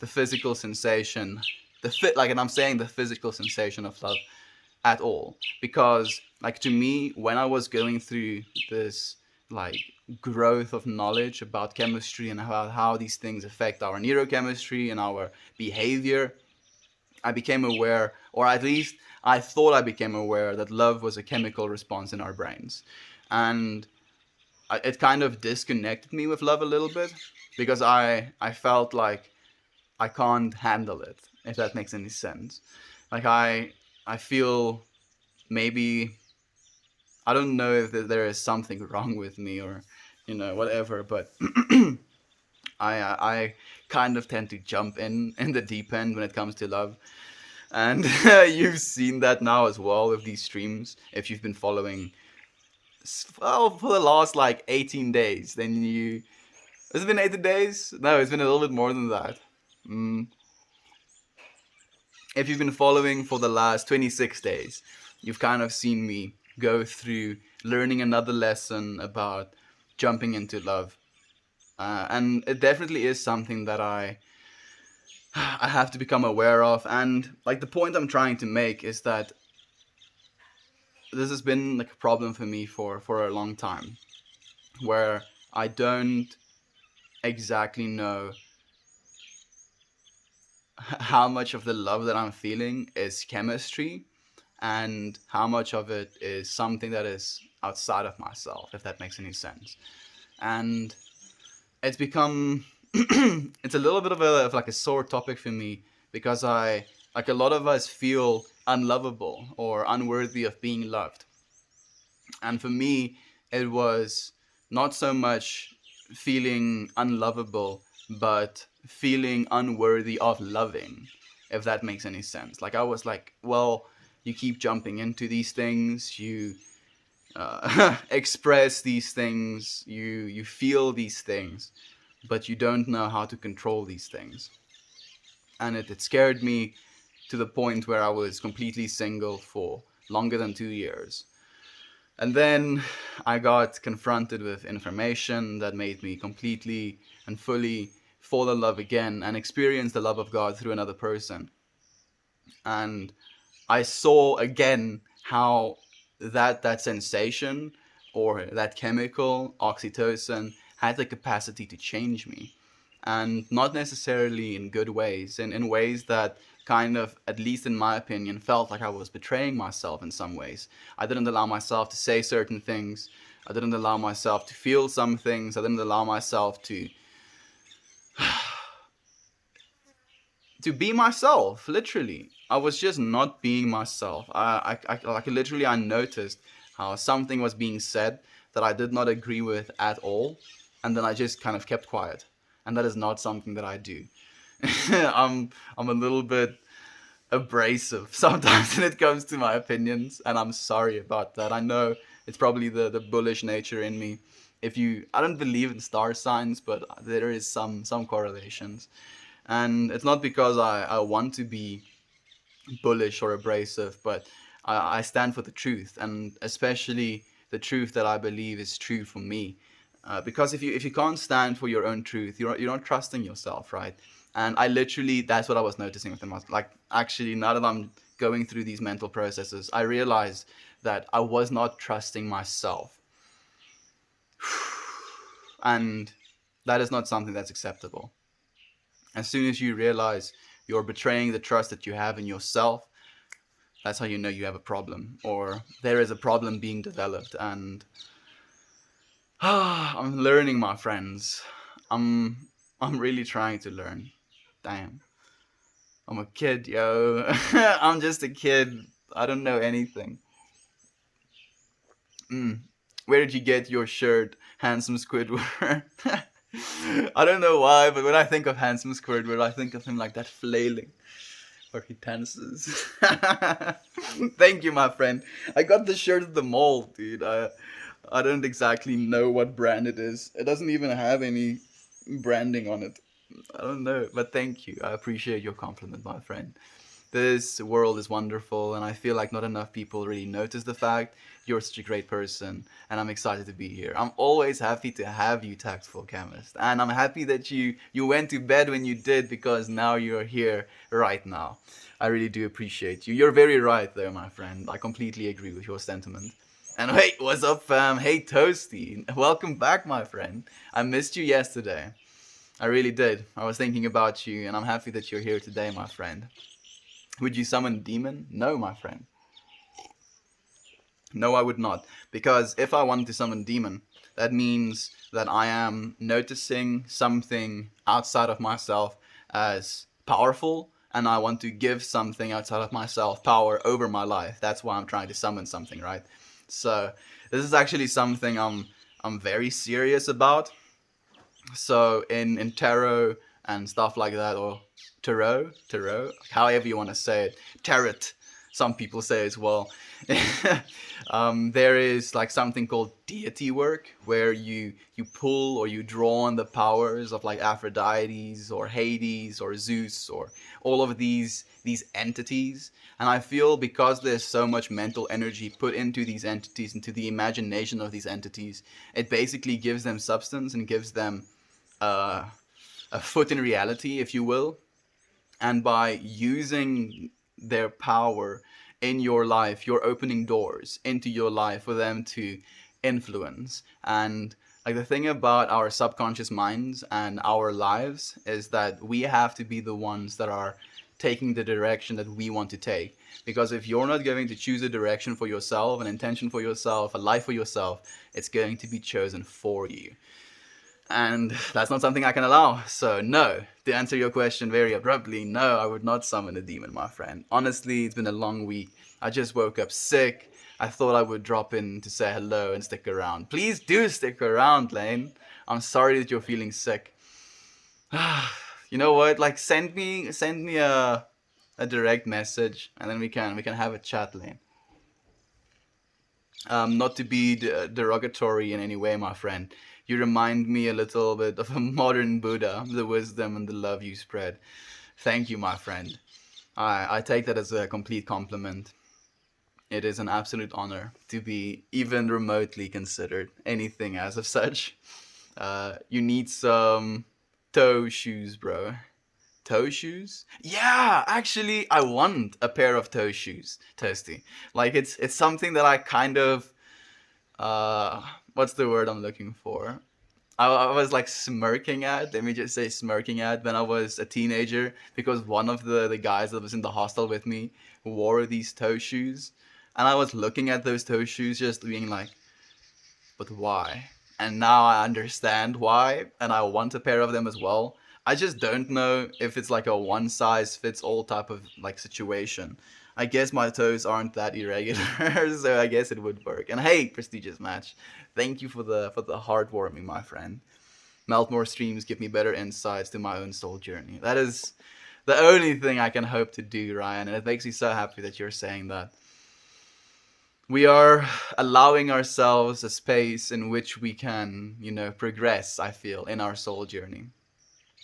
the physical sensation, and I'm saying the physical sensation of love at all. Because like to me, when I was going through this like growth of knowledge about chemistry and about how these things affect our neurochemistry and our behavior, I became aware, or at least I thought I became aware, that love was a chemical response in our brains. And it kind of disconnected me with love a little bit, because I felt like I can't handle it, if that makes any sense. Like I feel maybe, I don't know if there is something wrong with me, or whatever, but I kind of tend to jump in the deep end when it comes to love. And you've seen that now as well with these streams. If you've been following, well, for the last like 18 days, then Has it been 80 days? No, it's been a little bit more than that. Mm. If you've been following for the last 26 days, you've kind of seen me go through learning another lesson about jumping into love. And it definitely is something that I have to become aware of. And like the point I'm trying to make is that this has been like a problem for me for a long time, where I don't exactly know how much of the love that I'm feeling is chemistry and how much of it is something that is outside of myself, if that makes any sense. And it's become it's a little bit of like a sore topic for me because I like a lot of us feel unlovable or unworthy of being loved. And for me, it was not so much feeling unlovable, but feeling unworthy of loving, if that makes any sense. Like I was like, well, you keep jumping into these things, you express these things, you feel these things, but you don't know how to control these things. And it scared me to the point where I was completely single for longer than 2 years. And then I got confronted with information that made me completely and fully fall in love again and experience the love of God through another person. And I saw again how that sensation or that chemical oxytocin had the capacity to change me, and not necessarily in good ways, in ways that kind of, at least in my opinion, felt like I was betraying myself in some ways. I didn't allow myself to say certain things. I didn't allow myself to feel some things. I didn't allow myself to be myself. Literally, I was just not being myself. Like literally, I noticed how something was being said that I did not agree with at all, and then I just kind of kept quiet. And that is not something that I do. I'm a little bit abrasive sometimes when it comes to my opinions, and I'm sorry about that. I know it's probably the bullish nature in me. If you, I don't believe in star signs, but there is some correlations, and it's not because I want to be bullish or abrasive, but I stand for the truth, and especially the truth that I believe is true for me. Because if you can't stand for your own truth, you're not trusting yourself, right? And I literally, that's what I was noticing with them. Like, actually, now that I'm going through these mental processes, I realized that I was not trusting myself, and that is not something that's acceptable. As soon as you realize you're betraying the trust that you have in yourself, that's how you know you have a problem, or there is a problem being developed. And I'm learning, my friends. I'm I'm really trying to learn. Damn, I'm a kid, yo. I'm just a kid. I don't know anything. Mm. Where did you get your shirt, handsome Squidward? I don't know why, but when I think of handsome Squidward, I think of him like that flailing where he dances. Thank you, my friend. I got the shirt at the mall, dude. I don't exactly know what brand it is. It doesn't even have any branding on it. I don't know, but thank you. I appreciate your compliment, my friend. This world is wonderful, and I feel like not enough people really notice the fact you're such a great person, and I'm excited to be here. I'm always happy to have you, Tactful Chemist, and I'm happy that you went to bed when you did, because now you're here right now. I really do appreciate you. You're very right there, my friend. I completely agree with your sentiment. And hey, what's up, fam? Hey, Toasty. Welcome back, my friend. I missed you yesterday. I really did. I was thinking about you, and I'm happy that you're here today, my friend. Would you summon demon? No, my friend. No, I would not. Because if I wanted to summon demon, that means that I am noticing something outside of myself as powerful, and I want to give something outside of myself power over my life. That's why I'm trying to summon something, right? So this is actually something I'm very serious about. So in tarot and stuff like that, or tarot, however you want to say it, tarot. some people say as well. There is like something called deity work, where you pull or you draw on the powers of like Aphrodite's or Hades or Zeus or all of these entities. And I feel because there's so much mental energy put into these entities, into the imagination of these entities, it basically gives them substance and gives them uh, a foot in reality, if you will. And by using their power in your life, you're opening doors into your life for them to influence. And like the thing about our subconscious minds and our lives is that we have to be the ones that are taking the direction that we want to take. Because if you're not going to choose a direction for yourself, an intention for yourself, a life for yourself, it's going to be chosen for you. And that's not something I can allow. So no, to answer your question very abruptly, no, I would not summon a demon, my friend. Honestly, it's been a long week. I just woke up sick. I thought I would drop in to say hello and stick around. Please do stick around, Lane. I'm sorry that you're feeling sick. You know what? Like send me a direct message, and then we can have a chat, Lane. Not to be derogatory in any way, my friend. You remind me a little bit of a modern Buddha, the wisdom and the love you spread. Thank you, my friend. I take that as a complete compliment. It is an absolute honor to be even remotely considered anything as of such. You need some toe shoes, bro. Toe shoes? Yeah, actually, I want a pair of toe shoes, Toasty. Like it's something that I kind of uh what's the word I'm looking for? I was like smirking at, let me just say smirking at, when I was a teenager, because one of the guys that was in the hostel with me wore these toe shoes, and I was looking at those toe shoes just being like, but why? And now I understand why, and I want a pair of them as well. I just don't know if it's like a one size fits all type of like situation. I guess my toes aren't that irregular, so I guess it would work. And hey, prestigious match, thank you for the heartwarming, my friend. Melt more streams give me better insights to my own soul journey. That is the only thing I can hope to do, Ryan, and it makes me so happy that you're saying that. We are allowing ourselves a space in which we can, progress, I feel, in our soul journey.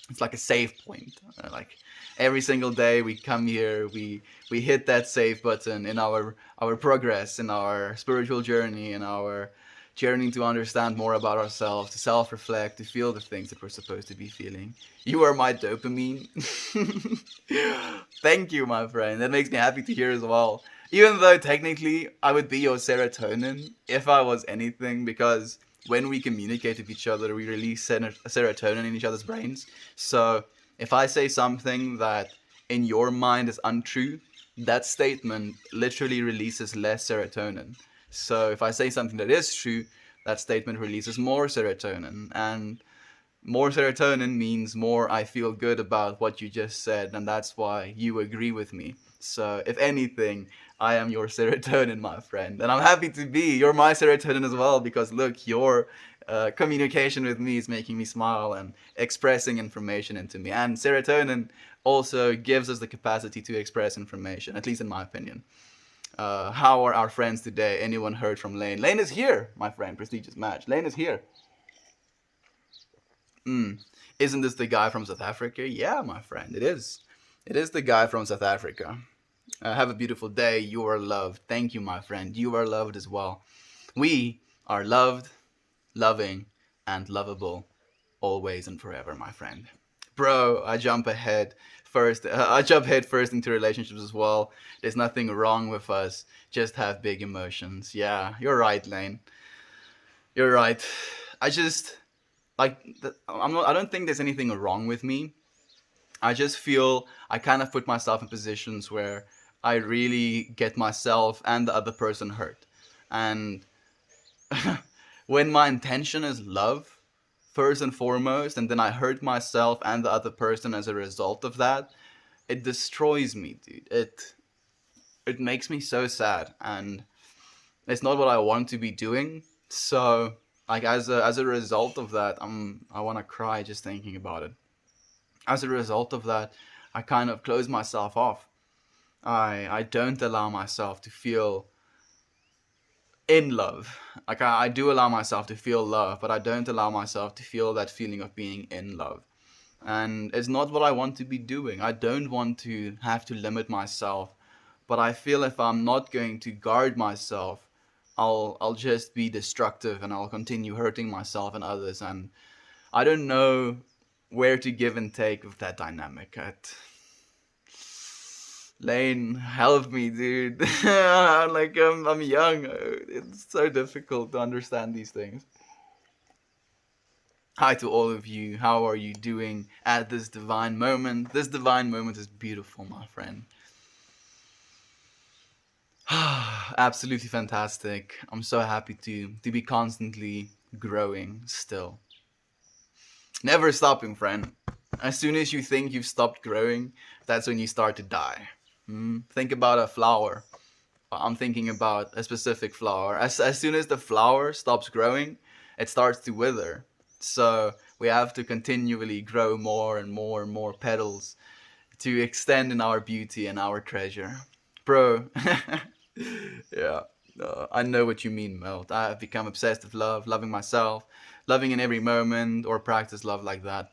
It's like a save point. Like every single day we come here, we hit that save button in our progress, in our spiritual journey, in our journey to understand more about ourselves, to self-reflect, to feel the things that we're supposed to be feeling. You are my dopamine. Thank you, my friend. That makes me happy to hear as well. Even though technically I would be your serotonin if I was anything, because when we communicate with each other, we release serotonin in each other's brains. So if I say something that in your mind is untrue, that statement literally releases less serotonin. So if I say something that is true, that statement releases more serotonin. And more serotonin means more I feel good about what you just said, and that's why you agree with me. So, if anything, I am your serotonin, my friend, and I'm happy to be. You're my serotonin as well, because look, your communication with me is making me smile and expressing information into me. And serotonin also gives us the capacity to express information, at least in my opinion. How are our friends today? Anyone heard from Lane? Lane is here, my friend. Prestigious match. Lane is here. Mm. Isn't this the guy from South Africa? Yeah, my friend, it is. It is the guy from South Africa. Have a beautiful day. You are loved. Thank you, my friend. You are loved as well. We are loved, loving, and lovable always and forever, my friend. Bro, I jump ahead first. I jump head first into relationships as well. There's nothing wrong with us. Just have big emotions. Yeah, you're right, Lane. You're right. I just like I'm not. I don't think there's anything wrong with me. I just feel I kind of put myself in positions where I really get myself and the other person hurt. And when my intention is love, first and foremost, and then I hurt myself and the other person as a result of that, it destroys me, dude. It makes me so sad, and it's not what I want to be doing. So, like as a result of that, I want to cry just thinking about it. As a result of that, I kind of close myself off. I don't allow myself to feel in love. Like I do allow myself to feel love, but I don't allow myself to feel that feeling of being in love. And it's not what I want to be doing. I don't want to have to limit myself, but I feel if I'm not going to guard myself, I'll just be destructive and I'll continue hurting myself and others, and I don't know where to give and take with that dynamic. Lane, help me, dude. I'm young. It's so difficult to understand these things. Hi to all of you. How are you doing at this divine moment? This divine moment is beautiful, my friend. Absolutely fantastic. I'm so happy to be constantly growing still. Never stopping, friend. As soon as you think you've stopped growing, that's when you start to die. Think about a flower. I'm thinking about a specific flower. As soon as the flower stops growing, it starts to wither. So we have to continually grow more and more and more petals to extend in our beauty and our treasure. Bro, yeah, I know what you mean, Melt. I have become obsessed with love, loving myself, loving in every moment, or practice love like that.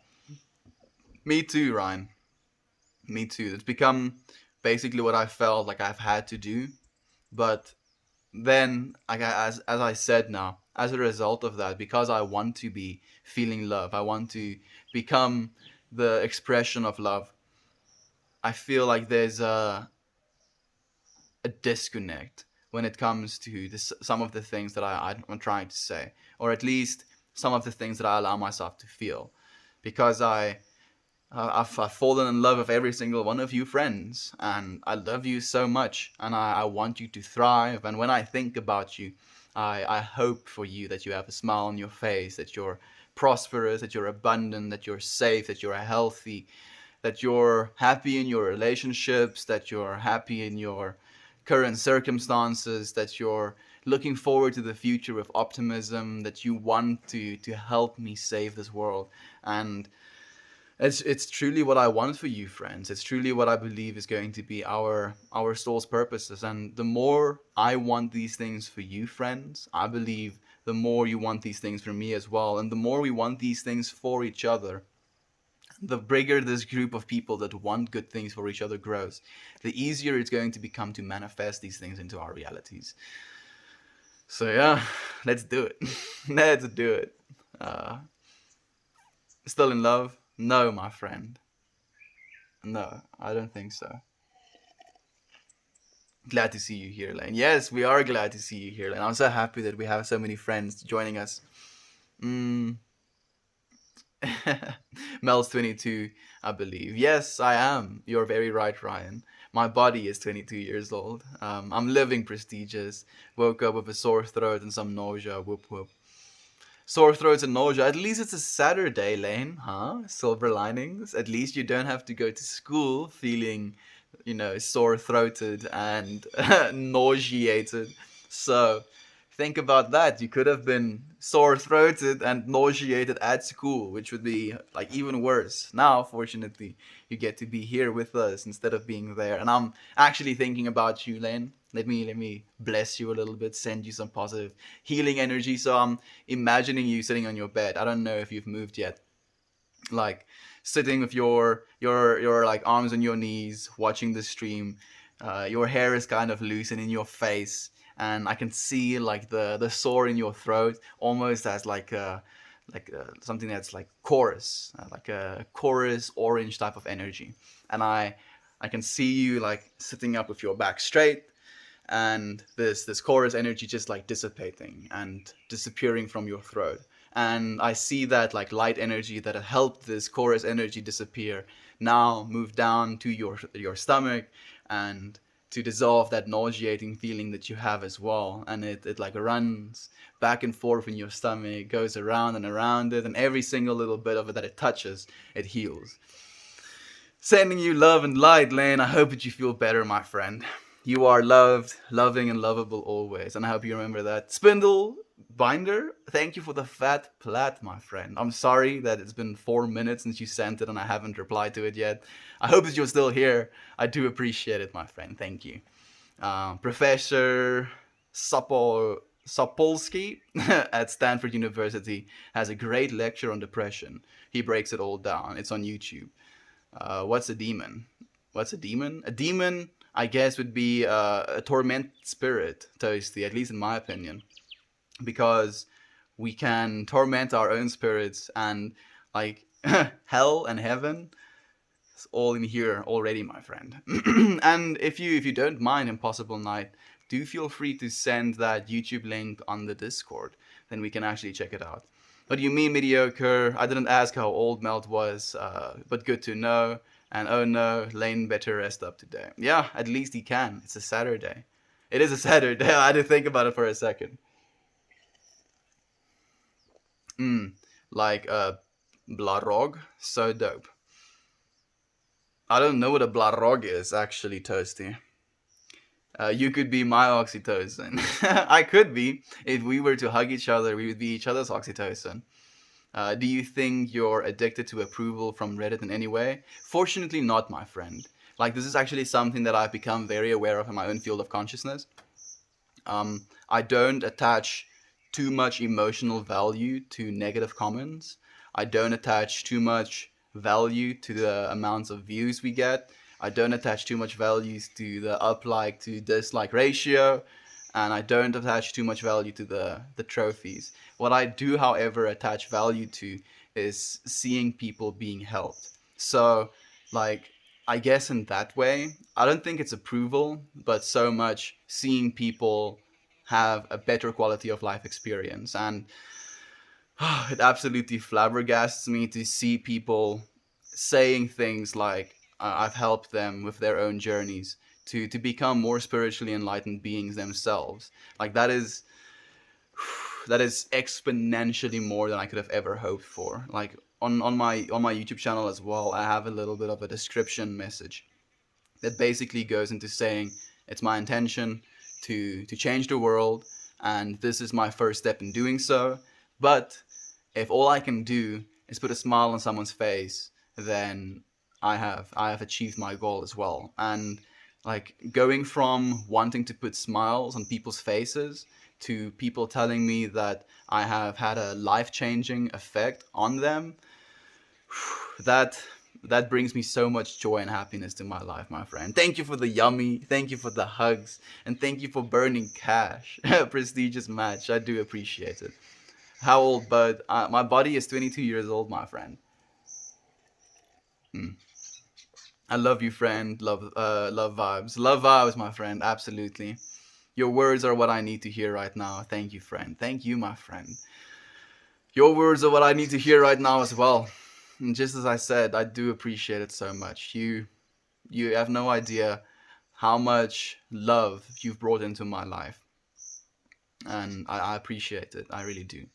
Me too, Ryan. Me too. It's become basically what I felt like I've had to do. But then, as I said now, as a result of that, because I want to be feeling love, I want to become the expression of love. I feel like there's a disconnect when it comes to some of the things that I'm trying to say, or at least some of the things that I allow myself to feel, because I've fallen in love with every single one of you friends, and I love you so much, and I want you to thrive. And when I think about you, I hope for you that you have a smile on your face, that you're prosperous, that you're abundant, that you're safe, that you're healthy, that you're happy in your relationships, that you're happy in your current circumstances, that you're looking forward to the future with optimism, that you want to help me save this world. And it's truly what I want for you, friends. It's truly what I believe is going to be our soul's purposes. And the more I want these things for you, friends, I believe the more you want these things for me as well. And the more we want these things for each other, the bigger this group of people that want good things for each other grows, the easier it's going to become to manifest these things into our realities. So yeah, let's do it. Let's do it. Uh, Still in love? No, my friend. No, I don't think so. Glad to see you here, Lane. Yes, we are glad to see you here, Lane. I'm so happy that we have so many friends joining us. Mm. Mel's 22, I believe. Yes, I am. You're very right, Ryan. My body is 22 years old. I'm living prestigious. Woke up with a sore throat and some nausea. Whoop whoop. Sore throats and nausea. At least it's a Saturday, Lane, huh? Silver linings. At least you don't have to go to school feeling, sore throated and nauseated. So think about that. You could have been sore throated and nauseated at school, which would be like even worse. Now, fortunately, you get to be here with us instead of being there. And I'm actually thinking about you, Len. Let me bless you a little bit, send you some positive healing energy. So I'm imagining you sitting on your bed. I don't know if you've moved yet. Like sitting with your like arms on your knees, watching the stream. Your hair is kind of loose and in your face, and I can see like the sore in your throat, almost as something that's like chorus, like a chorus orange type of energy, and I can see you like sitting up with your back straight, and this chorus energy just like dissipating and disappearing from your throat. And I see that like light energy that had helped this chorus energy disappear now move down to your stomach and to dissolve that nauseating feeling that you have as well. And it like runs back and forth in your stomach, goes around and around it, and every single little bit of it that it touches, it heals. Sending you love and light, Lane. I hope that you feel better, my friend. You are loved, loving, and lovable always. And I hope you remember that. Spindle Binder, thank you for the fat plat, my friend. I'm sorry that it's been 4 minutes since you sent it and I haven't replied to it yet. I hope that you're still here. I do appreciate it, my friend. Thank you. Professor Sapolsky at Stanford University has a great lecture on depression. He breaks it all down. It's on YouTube. What's a demon? What's a demon? A demon, I guess, would be a torment spirit, Toasty, at least in my opinion, because we can torment our own spirits and like hell and heaven. It's all in here already, my friend. And if you don't mind, Impossible Night, do feel free to send that YouTube link on the Discord. Then we can actually check it out. What do you mean mediocre? I didn't ask how old Melt was, but good to know. And oh no, Lane better rest up today. Yeah, at least he can. It's a Saturday. It is a Saturday. I had to think about it for a second. Mm, like Blarog, so dope. I don't know what a Blarog is actually, Toasty. You could be my oxytocin. I could be. If we were to hug each other, we would be each other's oxytocin. Do you think you're addicted to approval from Reddit in any way? Fortunately, not, my friend. Like, this is actually something that I've become very aware of in my own field of consciousness. I don't attach too much emotional value to negative comments. I don't attach too much value to the amounts of views we get. I don't attach too much values to the up like to dislike ratio, and I don't attach too much value to the trophies. What I do, however, attach value to is seeing people being helped. So, like, I guess in that way, I don't think it's approval, but so much seeing people have a better quality of life experience. And it absolutely flabbergasts me to see people saying things like, I've helped them with their own journeys to become more spiritually enlightened beings themselves. Like, that is exponentially more than I could have ever hoped for. Like, on my YouTube channel as well, I have a little bit of a description message that basically goes into saying it's my intention to change the world, and this is my first step in doing so. But if all I can do is put a smile on someone's face, then I have achieved my goal as well. And like going from wanting to put smiles on people's faces to people telling me that I have had a life-changing effect on them, that that brings me so much joy and happiness to my life, my friend. Thank you for the yummy, thank you for the hugs, and thank you for burning cash. Prestigious match. I do appreciate it. How old, bud? My body is 22 years old, my friend. Hmm. I love you, friend. Love vibes, my friend. Absolutely. Your words are what I need to hear right now. Thank you, friend. Thank you, my friend. Your words are what I need to hear right now as well. And just as I said, I do appreciate it so much. You have no idea how much love you've brought into my life, and I appreciate it. I really do.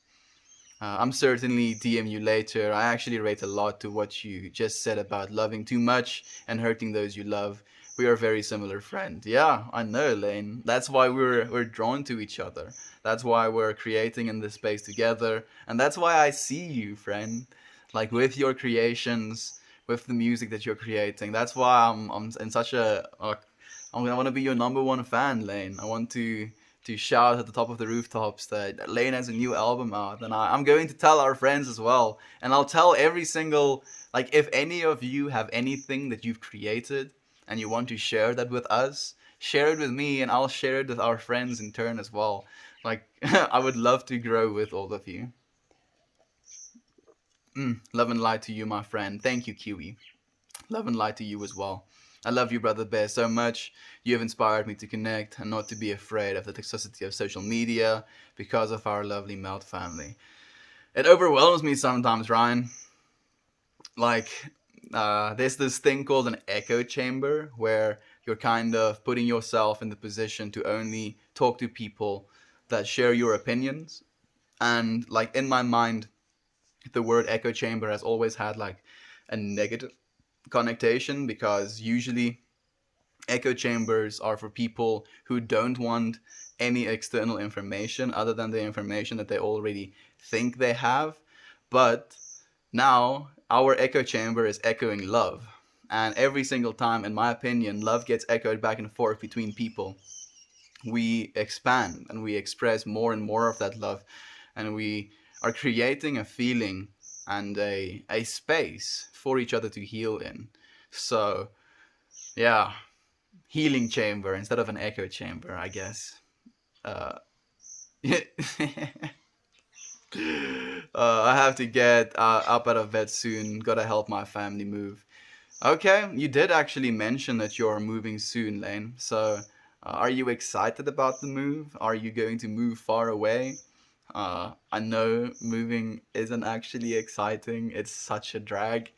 I'm certainly DM you later. I actually rate a lot to what you just said about loving too much and hurting those you love. We are a very similar friend. Yeah, I know, Lane. That's why we're drawn to each other. That's why we're creating in this space together, and that's why I see you, friend. Like with your creations, with the music that you're creating. That's why I'm in such I want to be your number one fan, Lane. I want to shout at the top of the rooftops that Lane has a new album out, and I'm going to tell our friends as well. And I'll tell every single like if any of you have anything that you've created and you want to share that with us, share it with me, and I'll share it with our friends in turn as well. Like I would love to grow with all of you. Love and light to you, my friend. Thank you, Kiwi. Love and light to you as well. I love you, Brother Bear, so much. You have inspired me to connect and not to be afraid of the toxicity of social media because of our lovely Melt family. It overwhelms me sometimes, Ryan. Like, there's this thing called an echo chamber where you're kind of putting yourself in the position to only talk to people that share your opinions. And, like, in my mind, the word echo chamber has always had, like, a negative connotation because usually Echo chambers are for people who don't want any external information other than the information that they already think they have. But now our echo chamber is echoing love. And every single time, in my opinion, love gets echoed back and forth between people, we expand and we express more and more of that love. And we are creating a feeling and a space for each other to heal in. So, yeah, healing chamber instead of an echo chamber, I guess. Uh, I have to get up out of bed soon. Gotta help my family move. Okay, you did actually mention that you're moving soon, Lane. So, are you excited about the move? Are you going to move far away? I know moving isn't actually exciting. It's such a drag.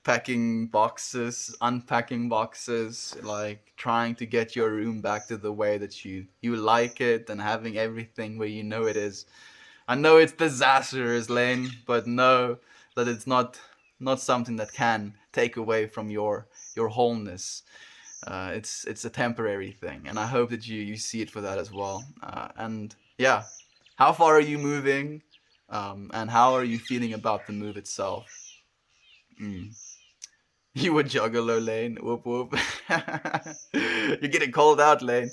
Packing boxes, unpacking boxes, like trying to get your room back to the way that you like it and having everything where you know it is. I know it's disastrous, Lane, but know that it's not something that can take away from your wholeness. It's a temporary thing, and I hope that you see it for that as well. And yeah, how far are you moving, and how are you feeling about the move itself? Mm. You were juggalo, Lane. Whoop whoop. You're getting called out, Lane.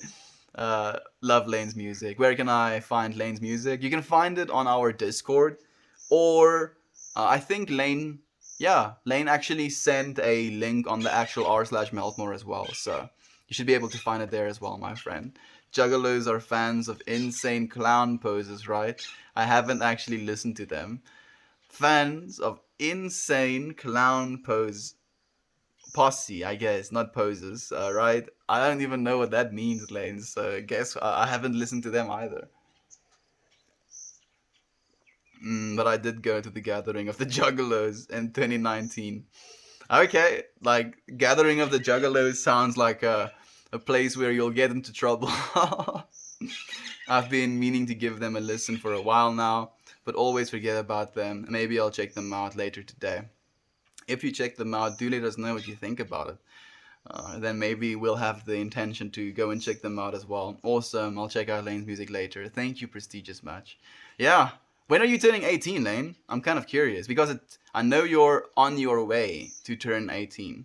Love Lane's music. Where can I find Lane's music? You can find it on our Discord, or I think Lane. Yeah, Lane actually sent a link on the actual r/Meltmore as well, so you should be able to find it there as well, my friend. Juggalos are fans of insane clown poses, right? I haven't actually listened to them. Fans of insane clown pose posse, I guess, not poses, right? I don't even know what that means, Lane. So I guess I haven't listened to them either. But I did go to the gathering of the Juggalos in 2019. Okay, like gathering of the Juggalos sounds like a place where you'll get into trouble. I've been meaning to give them a listen for a while now, but always forget about them. Maybe I'll check them out later today. If you check them out, do let us know what you think about it. Then maybe we'll have the intention to go and check them out as well. Awesome. I'll check out Lane's music later. Thank you, prestigious match. Yeah. When are you turning 18, Lane? I'm kind of curious because I know you're on your way to turn 18.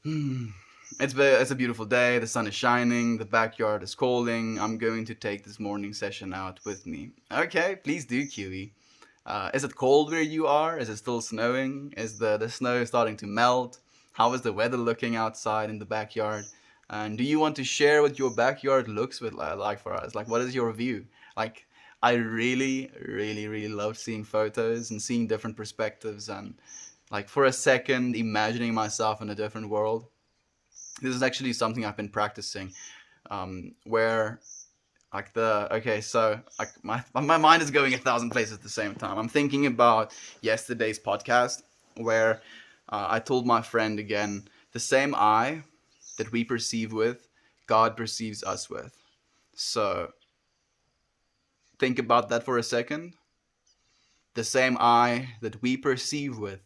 It's a beautiful day. The sun is shining. The backyard is calling. I'm going to take this morning session out with me. Okay, please do, Kiwi. Is it cold where you are? Is it still snowing? Is the snow starting to melt? How is the weather looking outside in the backyard? And do you want to share what your backyard looks like for us? Like, what is your view? Like, I really, really, really love seeing photos and seeing different perspectives and, like, for a second, imagining myself in a different world. This is actually something I've been practicing, where like the okay, so like my mind is going 1,000 places at the same time. I'm thinking about yesterday's podcast where I told my friend again, the same eye that we perceive with, God perceives us with. So think about that for a second. The same eye that we perceive with,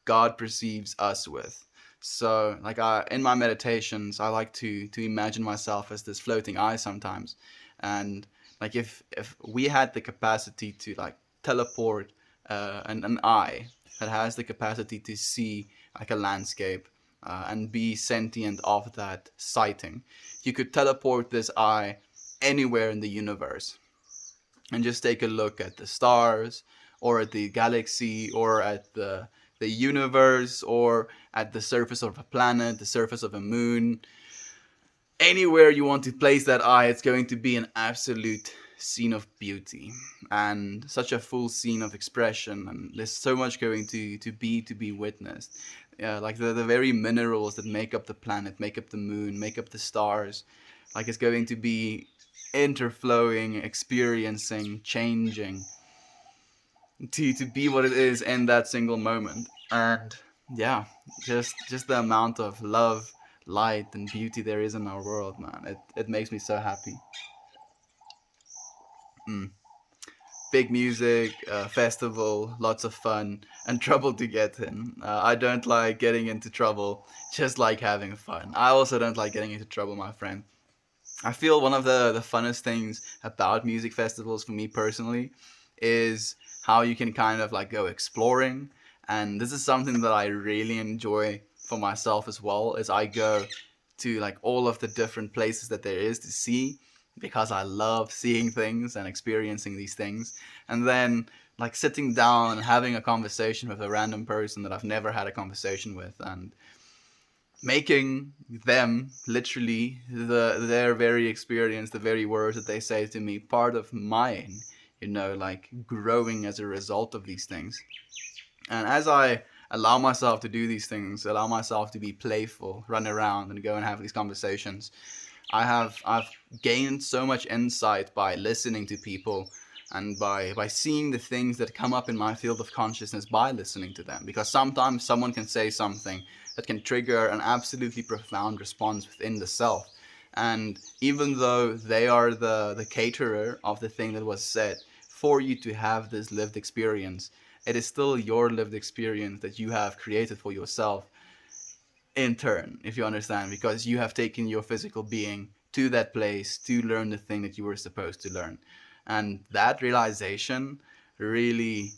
God perceives us with. So like in my meditations, I like to imagine myself as this floating eye sometimes. And like if we had the capacity to like teleport an eye that has the capacity to see like a landscape and be sentient of that sighting, you could teleport this eye anywhere in the universe and just take a look at the stars or at the galaxy or at the universe or at the surface of a planet, the surface of a moon. Anywhere you want to place that eye, it's going to be an absolute scene of beauty and such a full scene of expression, and there's so much going to be witnessed. Yeah, like the very minerals that make up the planet, make up the moon, make up the stars, like it's going to be interflowing, experiencing, changing to be what it is in that single moment. And yeah, just the amount of love, light, and beauty there is in our world, man. It makes me so happy. Mm. big music, festival, lots of fun, and trouble to get in. I don't like getting into trouble, just like having fun. I also don't like getting into trouble, my friend. I feel one of the funnest things about music festivals for me personally is how you can kind of like go exploring. And this is something that I really enjoy for myself as well, as I go to like all of the different places that there is to see, because I love seeing things and experiencing these things. And then like sitting down and having a conversation with a random person that I've never had a conversation with, and making them literally their very experience, the very words that they say to me, part of mine, like growing as a result of these things. And as I allow myself to do these things, allow myself to be playful, run around and go and have these conversations, I've gained so much insight by listening to people, and by seeing the things that come up in my field of consciousness by listening to them. Because sometimes someone can say something that can trigger an absolutely profound response within the self. And even though they are the caterer of the thing that was said, for you to have this lived experience, it is still your lived experience that you have created for yourself in turn, if you understand, because you have taken your physical being to that place to learn the thing that you were supposed to learn. And that realization really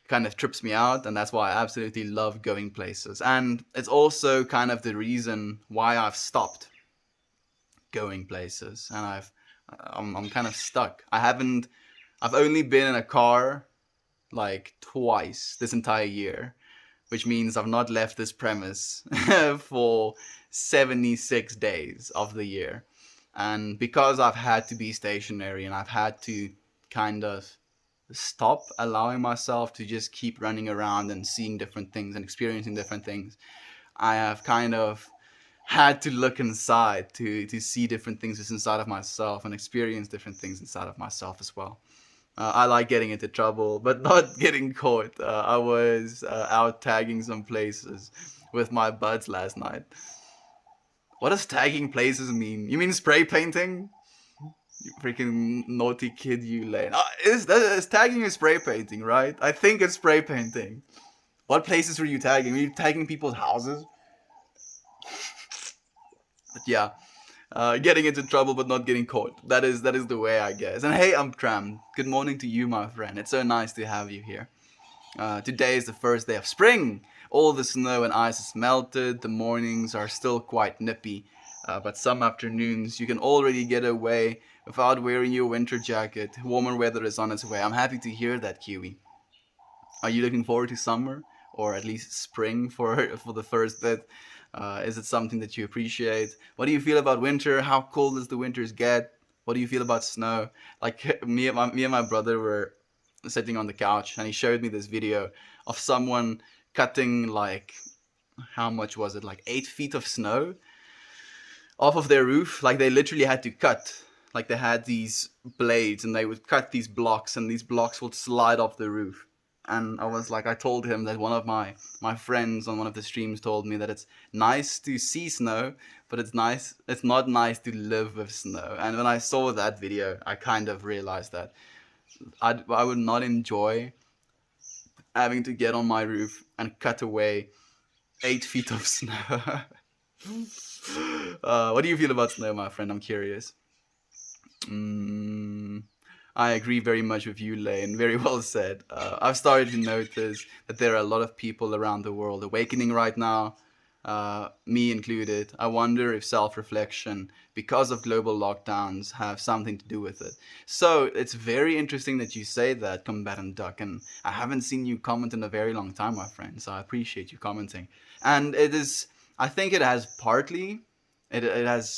kind of trips me out, and that's why I absolutely love going places. And it's also kind of the reason why I've stopped going places, and I'm kind of stuck. I've only been in a car like twice this entire year, which means I've not left this premise for 76 days of the year. And because I've had to be stationary and I've had to kind of stop allowing myself to just keep running around and seeing different things and experiencing different things, I have kind of had to look inside to see different things just inside of myself and experience different things inside of myself as well. I like getting into trouble, but not getting caught. I was out tagging some places with my buds last night. What does tagging places mean? You mean spray painting? You freaking naughty kid, you lane. Is tagging is spray painting, right? I think it's spray painting. What places were you tagging? Were you tagging people's houses? But yeah, getting into trouble but not getting caught. That is the way, I guess. And hey, I'm Tram. Good morning to you, my friend. It's so nice to have you here. Today is the first day of spring. All the snow and ice is melted. The mornings are still quite nippy, but some afternoons you can already get away without wearing your winter jacket. Warmer weather is on its way. I'm happy to hear that, Kiwi. Are you looking forward to summer, or at least spring for for the first bit? Is it something that you appreciate? What do you feel about winter? How cold does the winters get? What do you feel about snow? Like me and my brother were sitting on the couch, and he showed me this video of someone cutting like, how much was it? Like 8 feet of snow off of their roof. Like they literally had to cut. Like they had these blades, and they would cut these blocks, and these blocks would slide off the roof. And I was like, I told him that one of my friends on one of the streams told me that it's nice to see snow, but it's not nice to live with snow. And when I saw that video, I kind of realized that I would not enjoy having to get on my roof and cut away 8 feet of snow. What do you feel about snow, my friend? I'm curious. Mm, I agree very much with you, Lane. Very well said. I've started to notice that there are a lot of people around the world awakening right now, me included. I wonder if self reflection, because of global lockdowns, have something to do with it. So it's very interesting that you say that, Combatant Duck, and I haven't seen you comment in a very long time, my friend, so I appreciate you commenting. And I think it has partly. It has,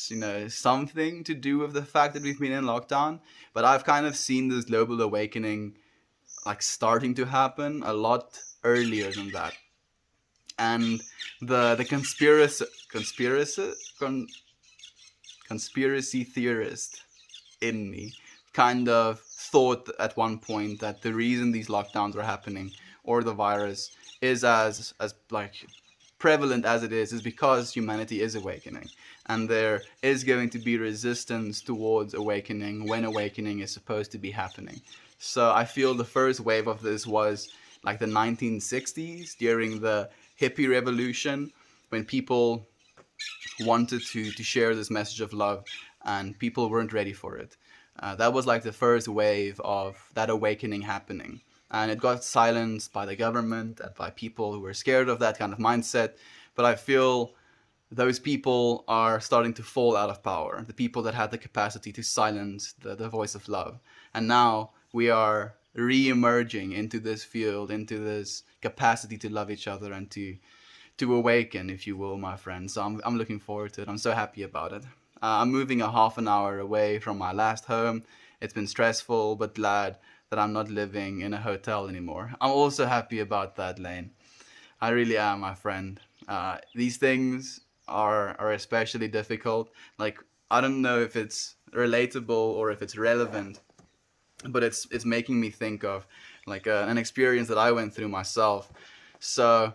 something to do with the fact that we've been in lockdown, but I've kind of seen this global awakening like starting to happen a lot earlier than that. And the con, conspiracy theorist in me kind of thought at one point that the reason these lockdowns are happening, or the virus, is as like prevalent as it is because humanity is awakening, and there is going to be resistance towards awakening when awakening is supposed to be happening. So I feel the first wave of this was like the 1960s during the hippie revolution, when people wanted to share this message of love and people weren't ready for it. That was like the first wave of that awakening happening. And it got silenced by the government and by people who were scared of that kind of mindset. But I feel those people are starting to fall out of power, the people that had the capacity to silence the voice of love. And now we are re-emerging into this field, into this capacity to love each other and to awaken, if you will, my friends. So I'm looking forward to it. I'm so happy about it. I'm moving a half an hour away from my last home. It's been stressful, but glad that I'm not living in a hotel anymore. I'm also happy about that, Lane. I really am, my friend. These things are especially difficult. Like, I don't know if it's relatable or if it's relevant, but it's making me think of like an experience that I went through myself. So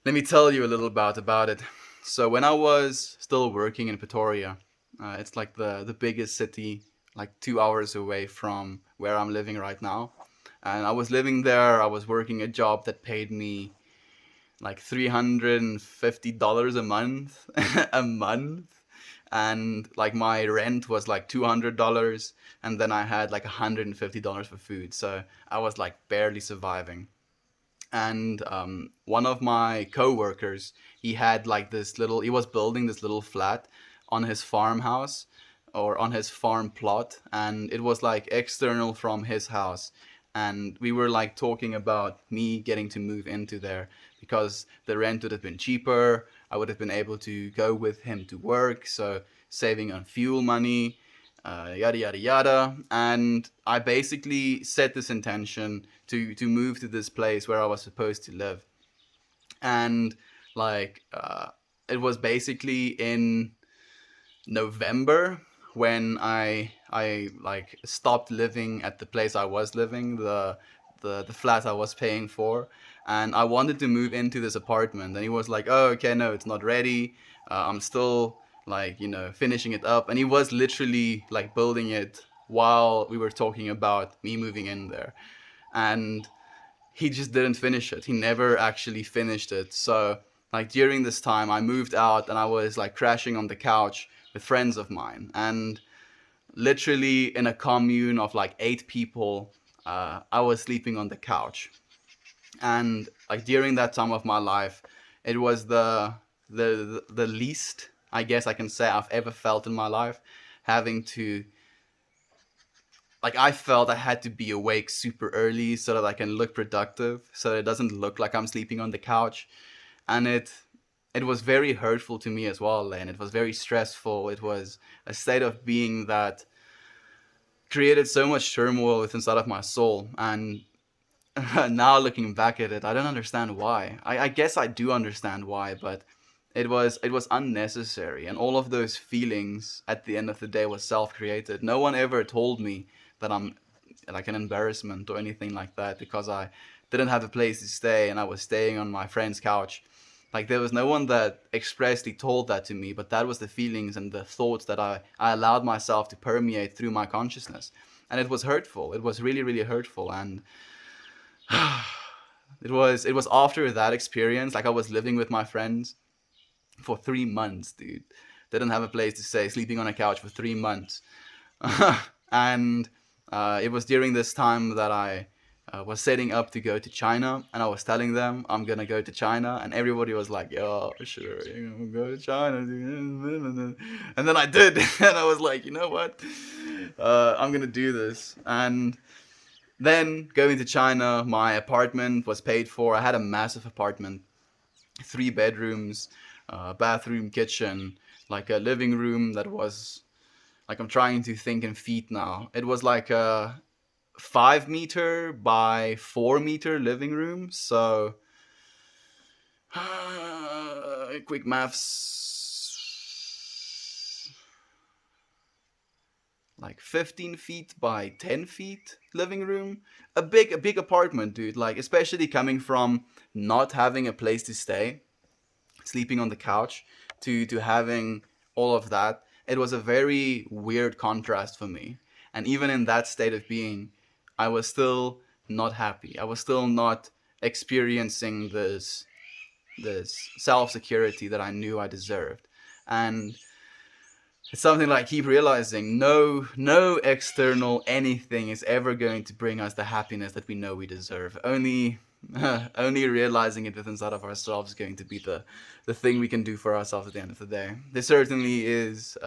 let me tell you a little about it. So when I was still working in Pretoria, it's like the biggest city, like 2 hours away from where I'm living right now. And I was living there. I was working a job that paid me like $350 a month, a month, and like my rent was like $200, and then I had like $150 for food. So I was like barely surviving. And one of my coworkers, he had like this little, he was building this little flat on his farmhouse or on his farm plot, and it was like external from his house. And we were like talking about me getting to move into there because the rent would have been cheaper. I would have been able to go with him to work, so saving on fuel money, yada yada yada. And I basically set this intention to move to this place where I was supposed to live. And like it was basically in November when I like stopped living at the place I was living, the flat I was paying for, and I wanted to move into this apartment. And he was like, "Oh, okay, no, it's not ready. I'm still like finishing it up." And he was literally like building it while we were talking about me moving in there, and he just didn't finish it. He never actually finished it. So like during this time, I moved out and I was like crashing on the couch with friends of mine, and literally in a commune of like 8 people, I was sleeping on the couch. And like during that time of my life, it was the least I guess I can say I've ever felt in my life, having to like I felt I had to be awake super early so that I can look productive, so it doesn't look like I'm sleeping on the couch. And it was very hurtful to me as well, and it was very stressful. It was a state of being that created so much turmoil within inside of my soul. And now looking back at it, I don't understand why. I guess I do understand why, but it was unnecessary, and all of those feelings at the end of the day was self-created. No one ever told me that I'm like an embarrassment or anything like that because I didn't have a place to stay and I was staying on my friend's couch. Like there was no one that expressly told that to me, but that was the feelings and the thoughts that I allowed myself to permeate through my consciousness. And it was hurtful. It was really, really hurtful. And it was after that experience, like I was living with my friends for 3 months, dude. Didn't have a place to stay, sleeping on a couch for 3 months. And it was during this time that I was setting up to go to China, and I was telling them I'm gonna go to China, and everybody was like, "Yo, sure, go to China." And then I did, and I was like, you know what? I'm gonna do this. And then going to China, my apartment was paid for. I had a massive apartment, 3 bedrooms, bathroom, kitchen, like a living room that was like, I'm trying to think in feet now. It was like a 5 meter by 4 meter living room. So, quick maths, like 15 feet by 10 feet living room. A big apartment, dude. Like, especially coming from not having a place to stay. sleeping on the couch to having all of that, it was a very weird contrast for me. And even in that state of being, I was still not happy. I was still not experiencing this self security that I knew I deserved. And it's something that I keep realizing. No external anything is ever going to bring us the happiness that we know we deserve. Only realizing it within inside of ourselves is going to be the thing we can do for ourselves at the end of the day. There certainly is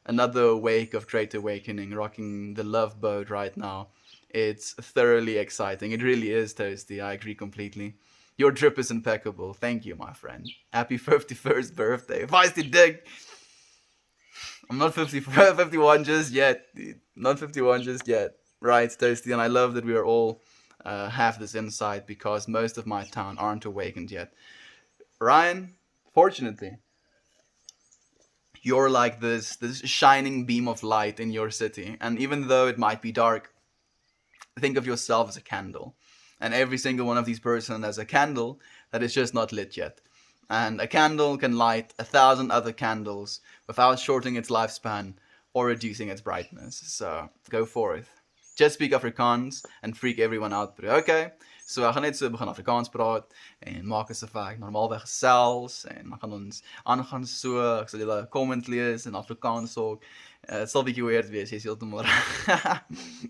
another wake of Great Awakening rocking the love boat right now. It's thoroughly exciting. It really is, Toasty. I agree completely. Your drip is impeccable. Thank you, my friend. Happy 51st birthday. Feisty Dick! I'm not 51 just yet. Dude. Not 51 just yet. Right, Toasty. And I love that we are all have this insight because most of my town aren't awakened yet. Ryan, fortunately, you're like this shining beam of light in your city. And even though it might be dark, think of yourself as a candle. And every single one of these person as a candle that is just not lit yet. And a candle can light 1,000 other candles without shortening its lifespan or reducing its brightness. So, go forth. Just speak Afrikaans and freak everyone out, bro. Okay? So, ek gaan net so begin Afrikaans praat en maak asof ek normaalweg gesels en dan gaan ons aangaan so, ek sal julle comment lees in Afrikaans ook. It sal bietjie weird wees, jy's heeltemal reg.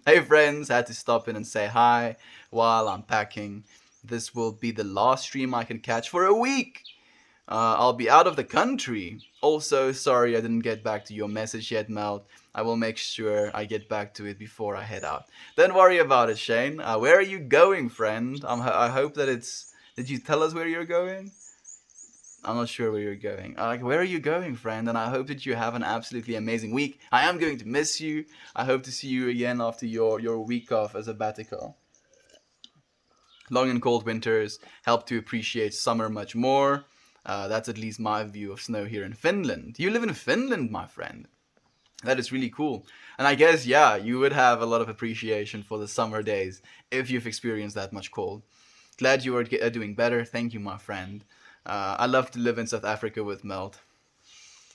Hey friends, I had to stop in and say hi while I'm packing. This will be the last stream I can catch for a week. I'll be out of the country. Also, sorry I didn't get back to your message yet, Mel. I will make sure I get back to it before I head out. Don't worry about it, Shane. Where are you going, friend? I hope that it's... Did you tell us where you're going? I'm not sure where you're going. Where are you going, friend? And I hope that you have an absolutely amazing week. I am going to miss you. I hope to see you again after your week off as a sabbatical. Long and cold winters help to appreciate summer much more. That's at least my view of snow here in Finland. You live in Finland, my friend. That is really cool. And I guess, yeah, you would have a lot of appreciation for the summer days if you've experienced that much cold. Glad you are doing better. Thank you, my friend. I love to live in South Africa with Melt.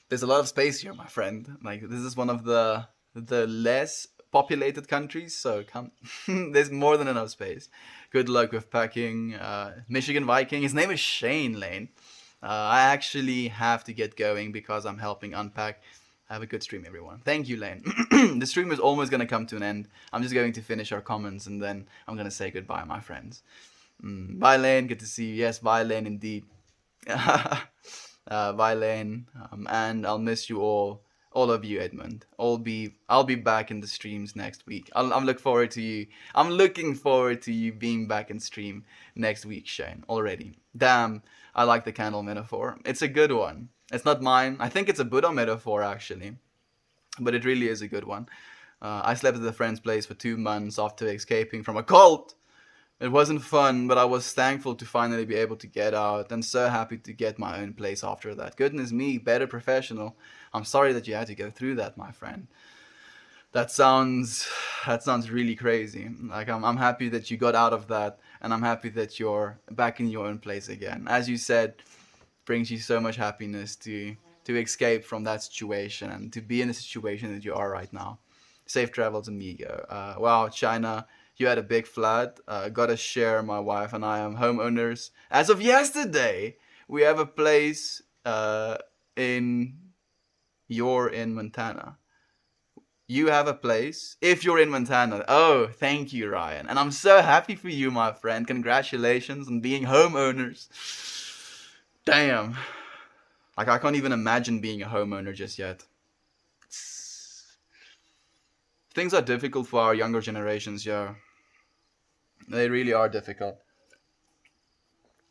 There's a lot of space here, my friend. Like, this is one of the less populated countries, so there's more than enough space. Good luck with packing. Michigan Viking. His name is Shane Lane. I actually have to get going because I'm helping unpack. Have a good stream, everyone. Thank you, Lane. The stream is almost going to come to an end. I'm just going to finish our comments and then I'm going to say goodbye, my friends. Bye, Lane. Good to see you. Yes, bye, Lane, indeed. Bye, Lane. And I'll miss you all of you, Edmund. I'll be back in the streams next week. I'm looking forward to you. I'm looking forward to you being back in stream next week, Shane. Already. Damn, I like the candle metaphor. It's a good one. It's not mine. I think it's a Buddha metaphor, actually. But it really is a good one. I slept at a friend's place for 2 months after escaping from a cult. It wasn't fun, but I was thankful to finally be able to get out and so happy to get my own place after that. Goodness me, better professional. I'm sorry that you had to go through that, my friend. That sounds really crazy. Like, I'm happy that you got out of that, and I'm happy that you're back in your own place again. As you said, brings you so much happiness to escape from that situation and to be in the situation that you are right now. Safe travels, amigo. Wow, China, you had a big flood. Gotta share, my wife and I am homeowners. As of yesterday, we have a place you're in Montana. You have a place if you're in Montana. Oh, thank you, Ryan. And I'm so happy for you, my friend. Congratulations on being homeowners. Damn. Like, I can't even imagine being a homeowner just yet. Things are difficult for our younger generations, yeah. They really are difficult.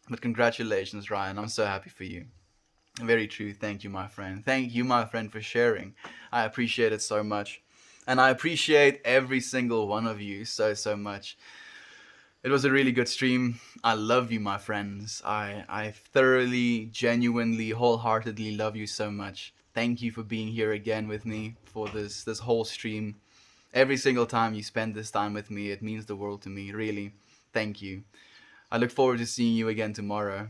But congratulations, Ryan. I'm so happy for you. Very true. Thank you, my friend. Thank you, my friend, for sharing. I appreciate it so much. And I appreciate every single one of you so much. It was a really good stream. I love you, my friends. I thoroughly, genuinely, wholeheartedly love you so much. Thank you for being here again with me for this whole stream. Every single time you spend this time with me, it means the world to me, really. Thank you. I look forward to seeing you again tomorrow.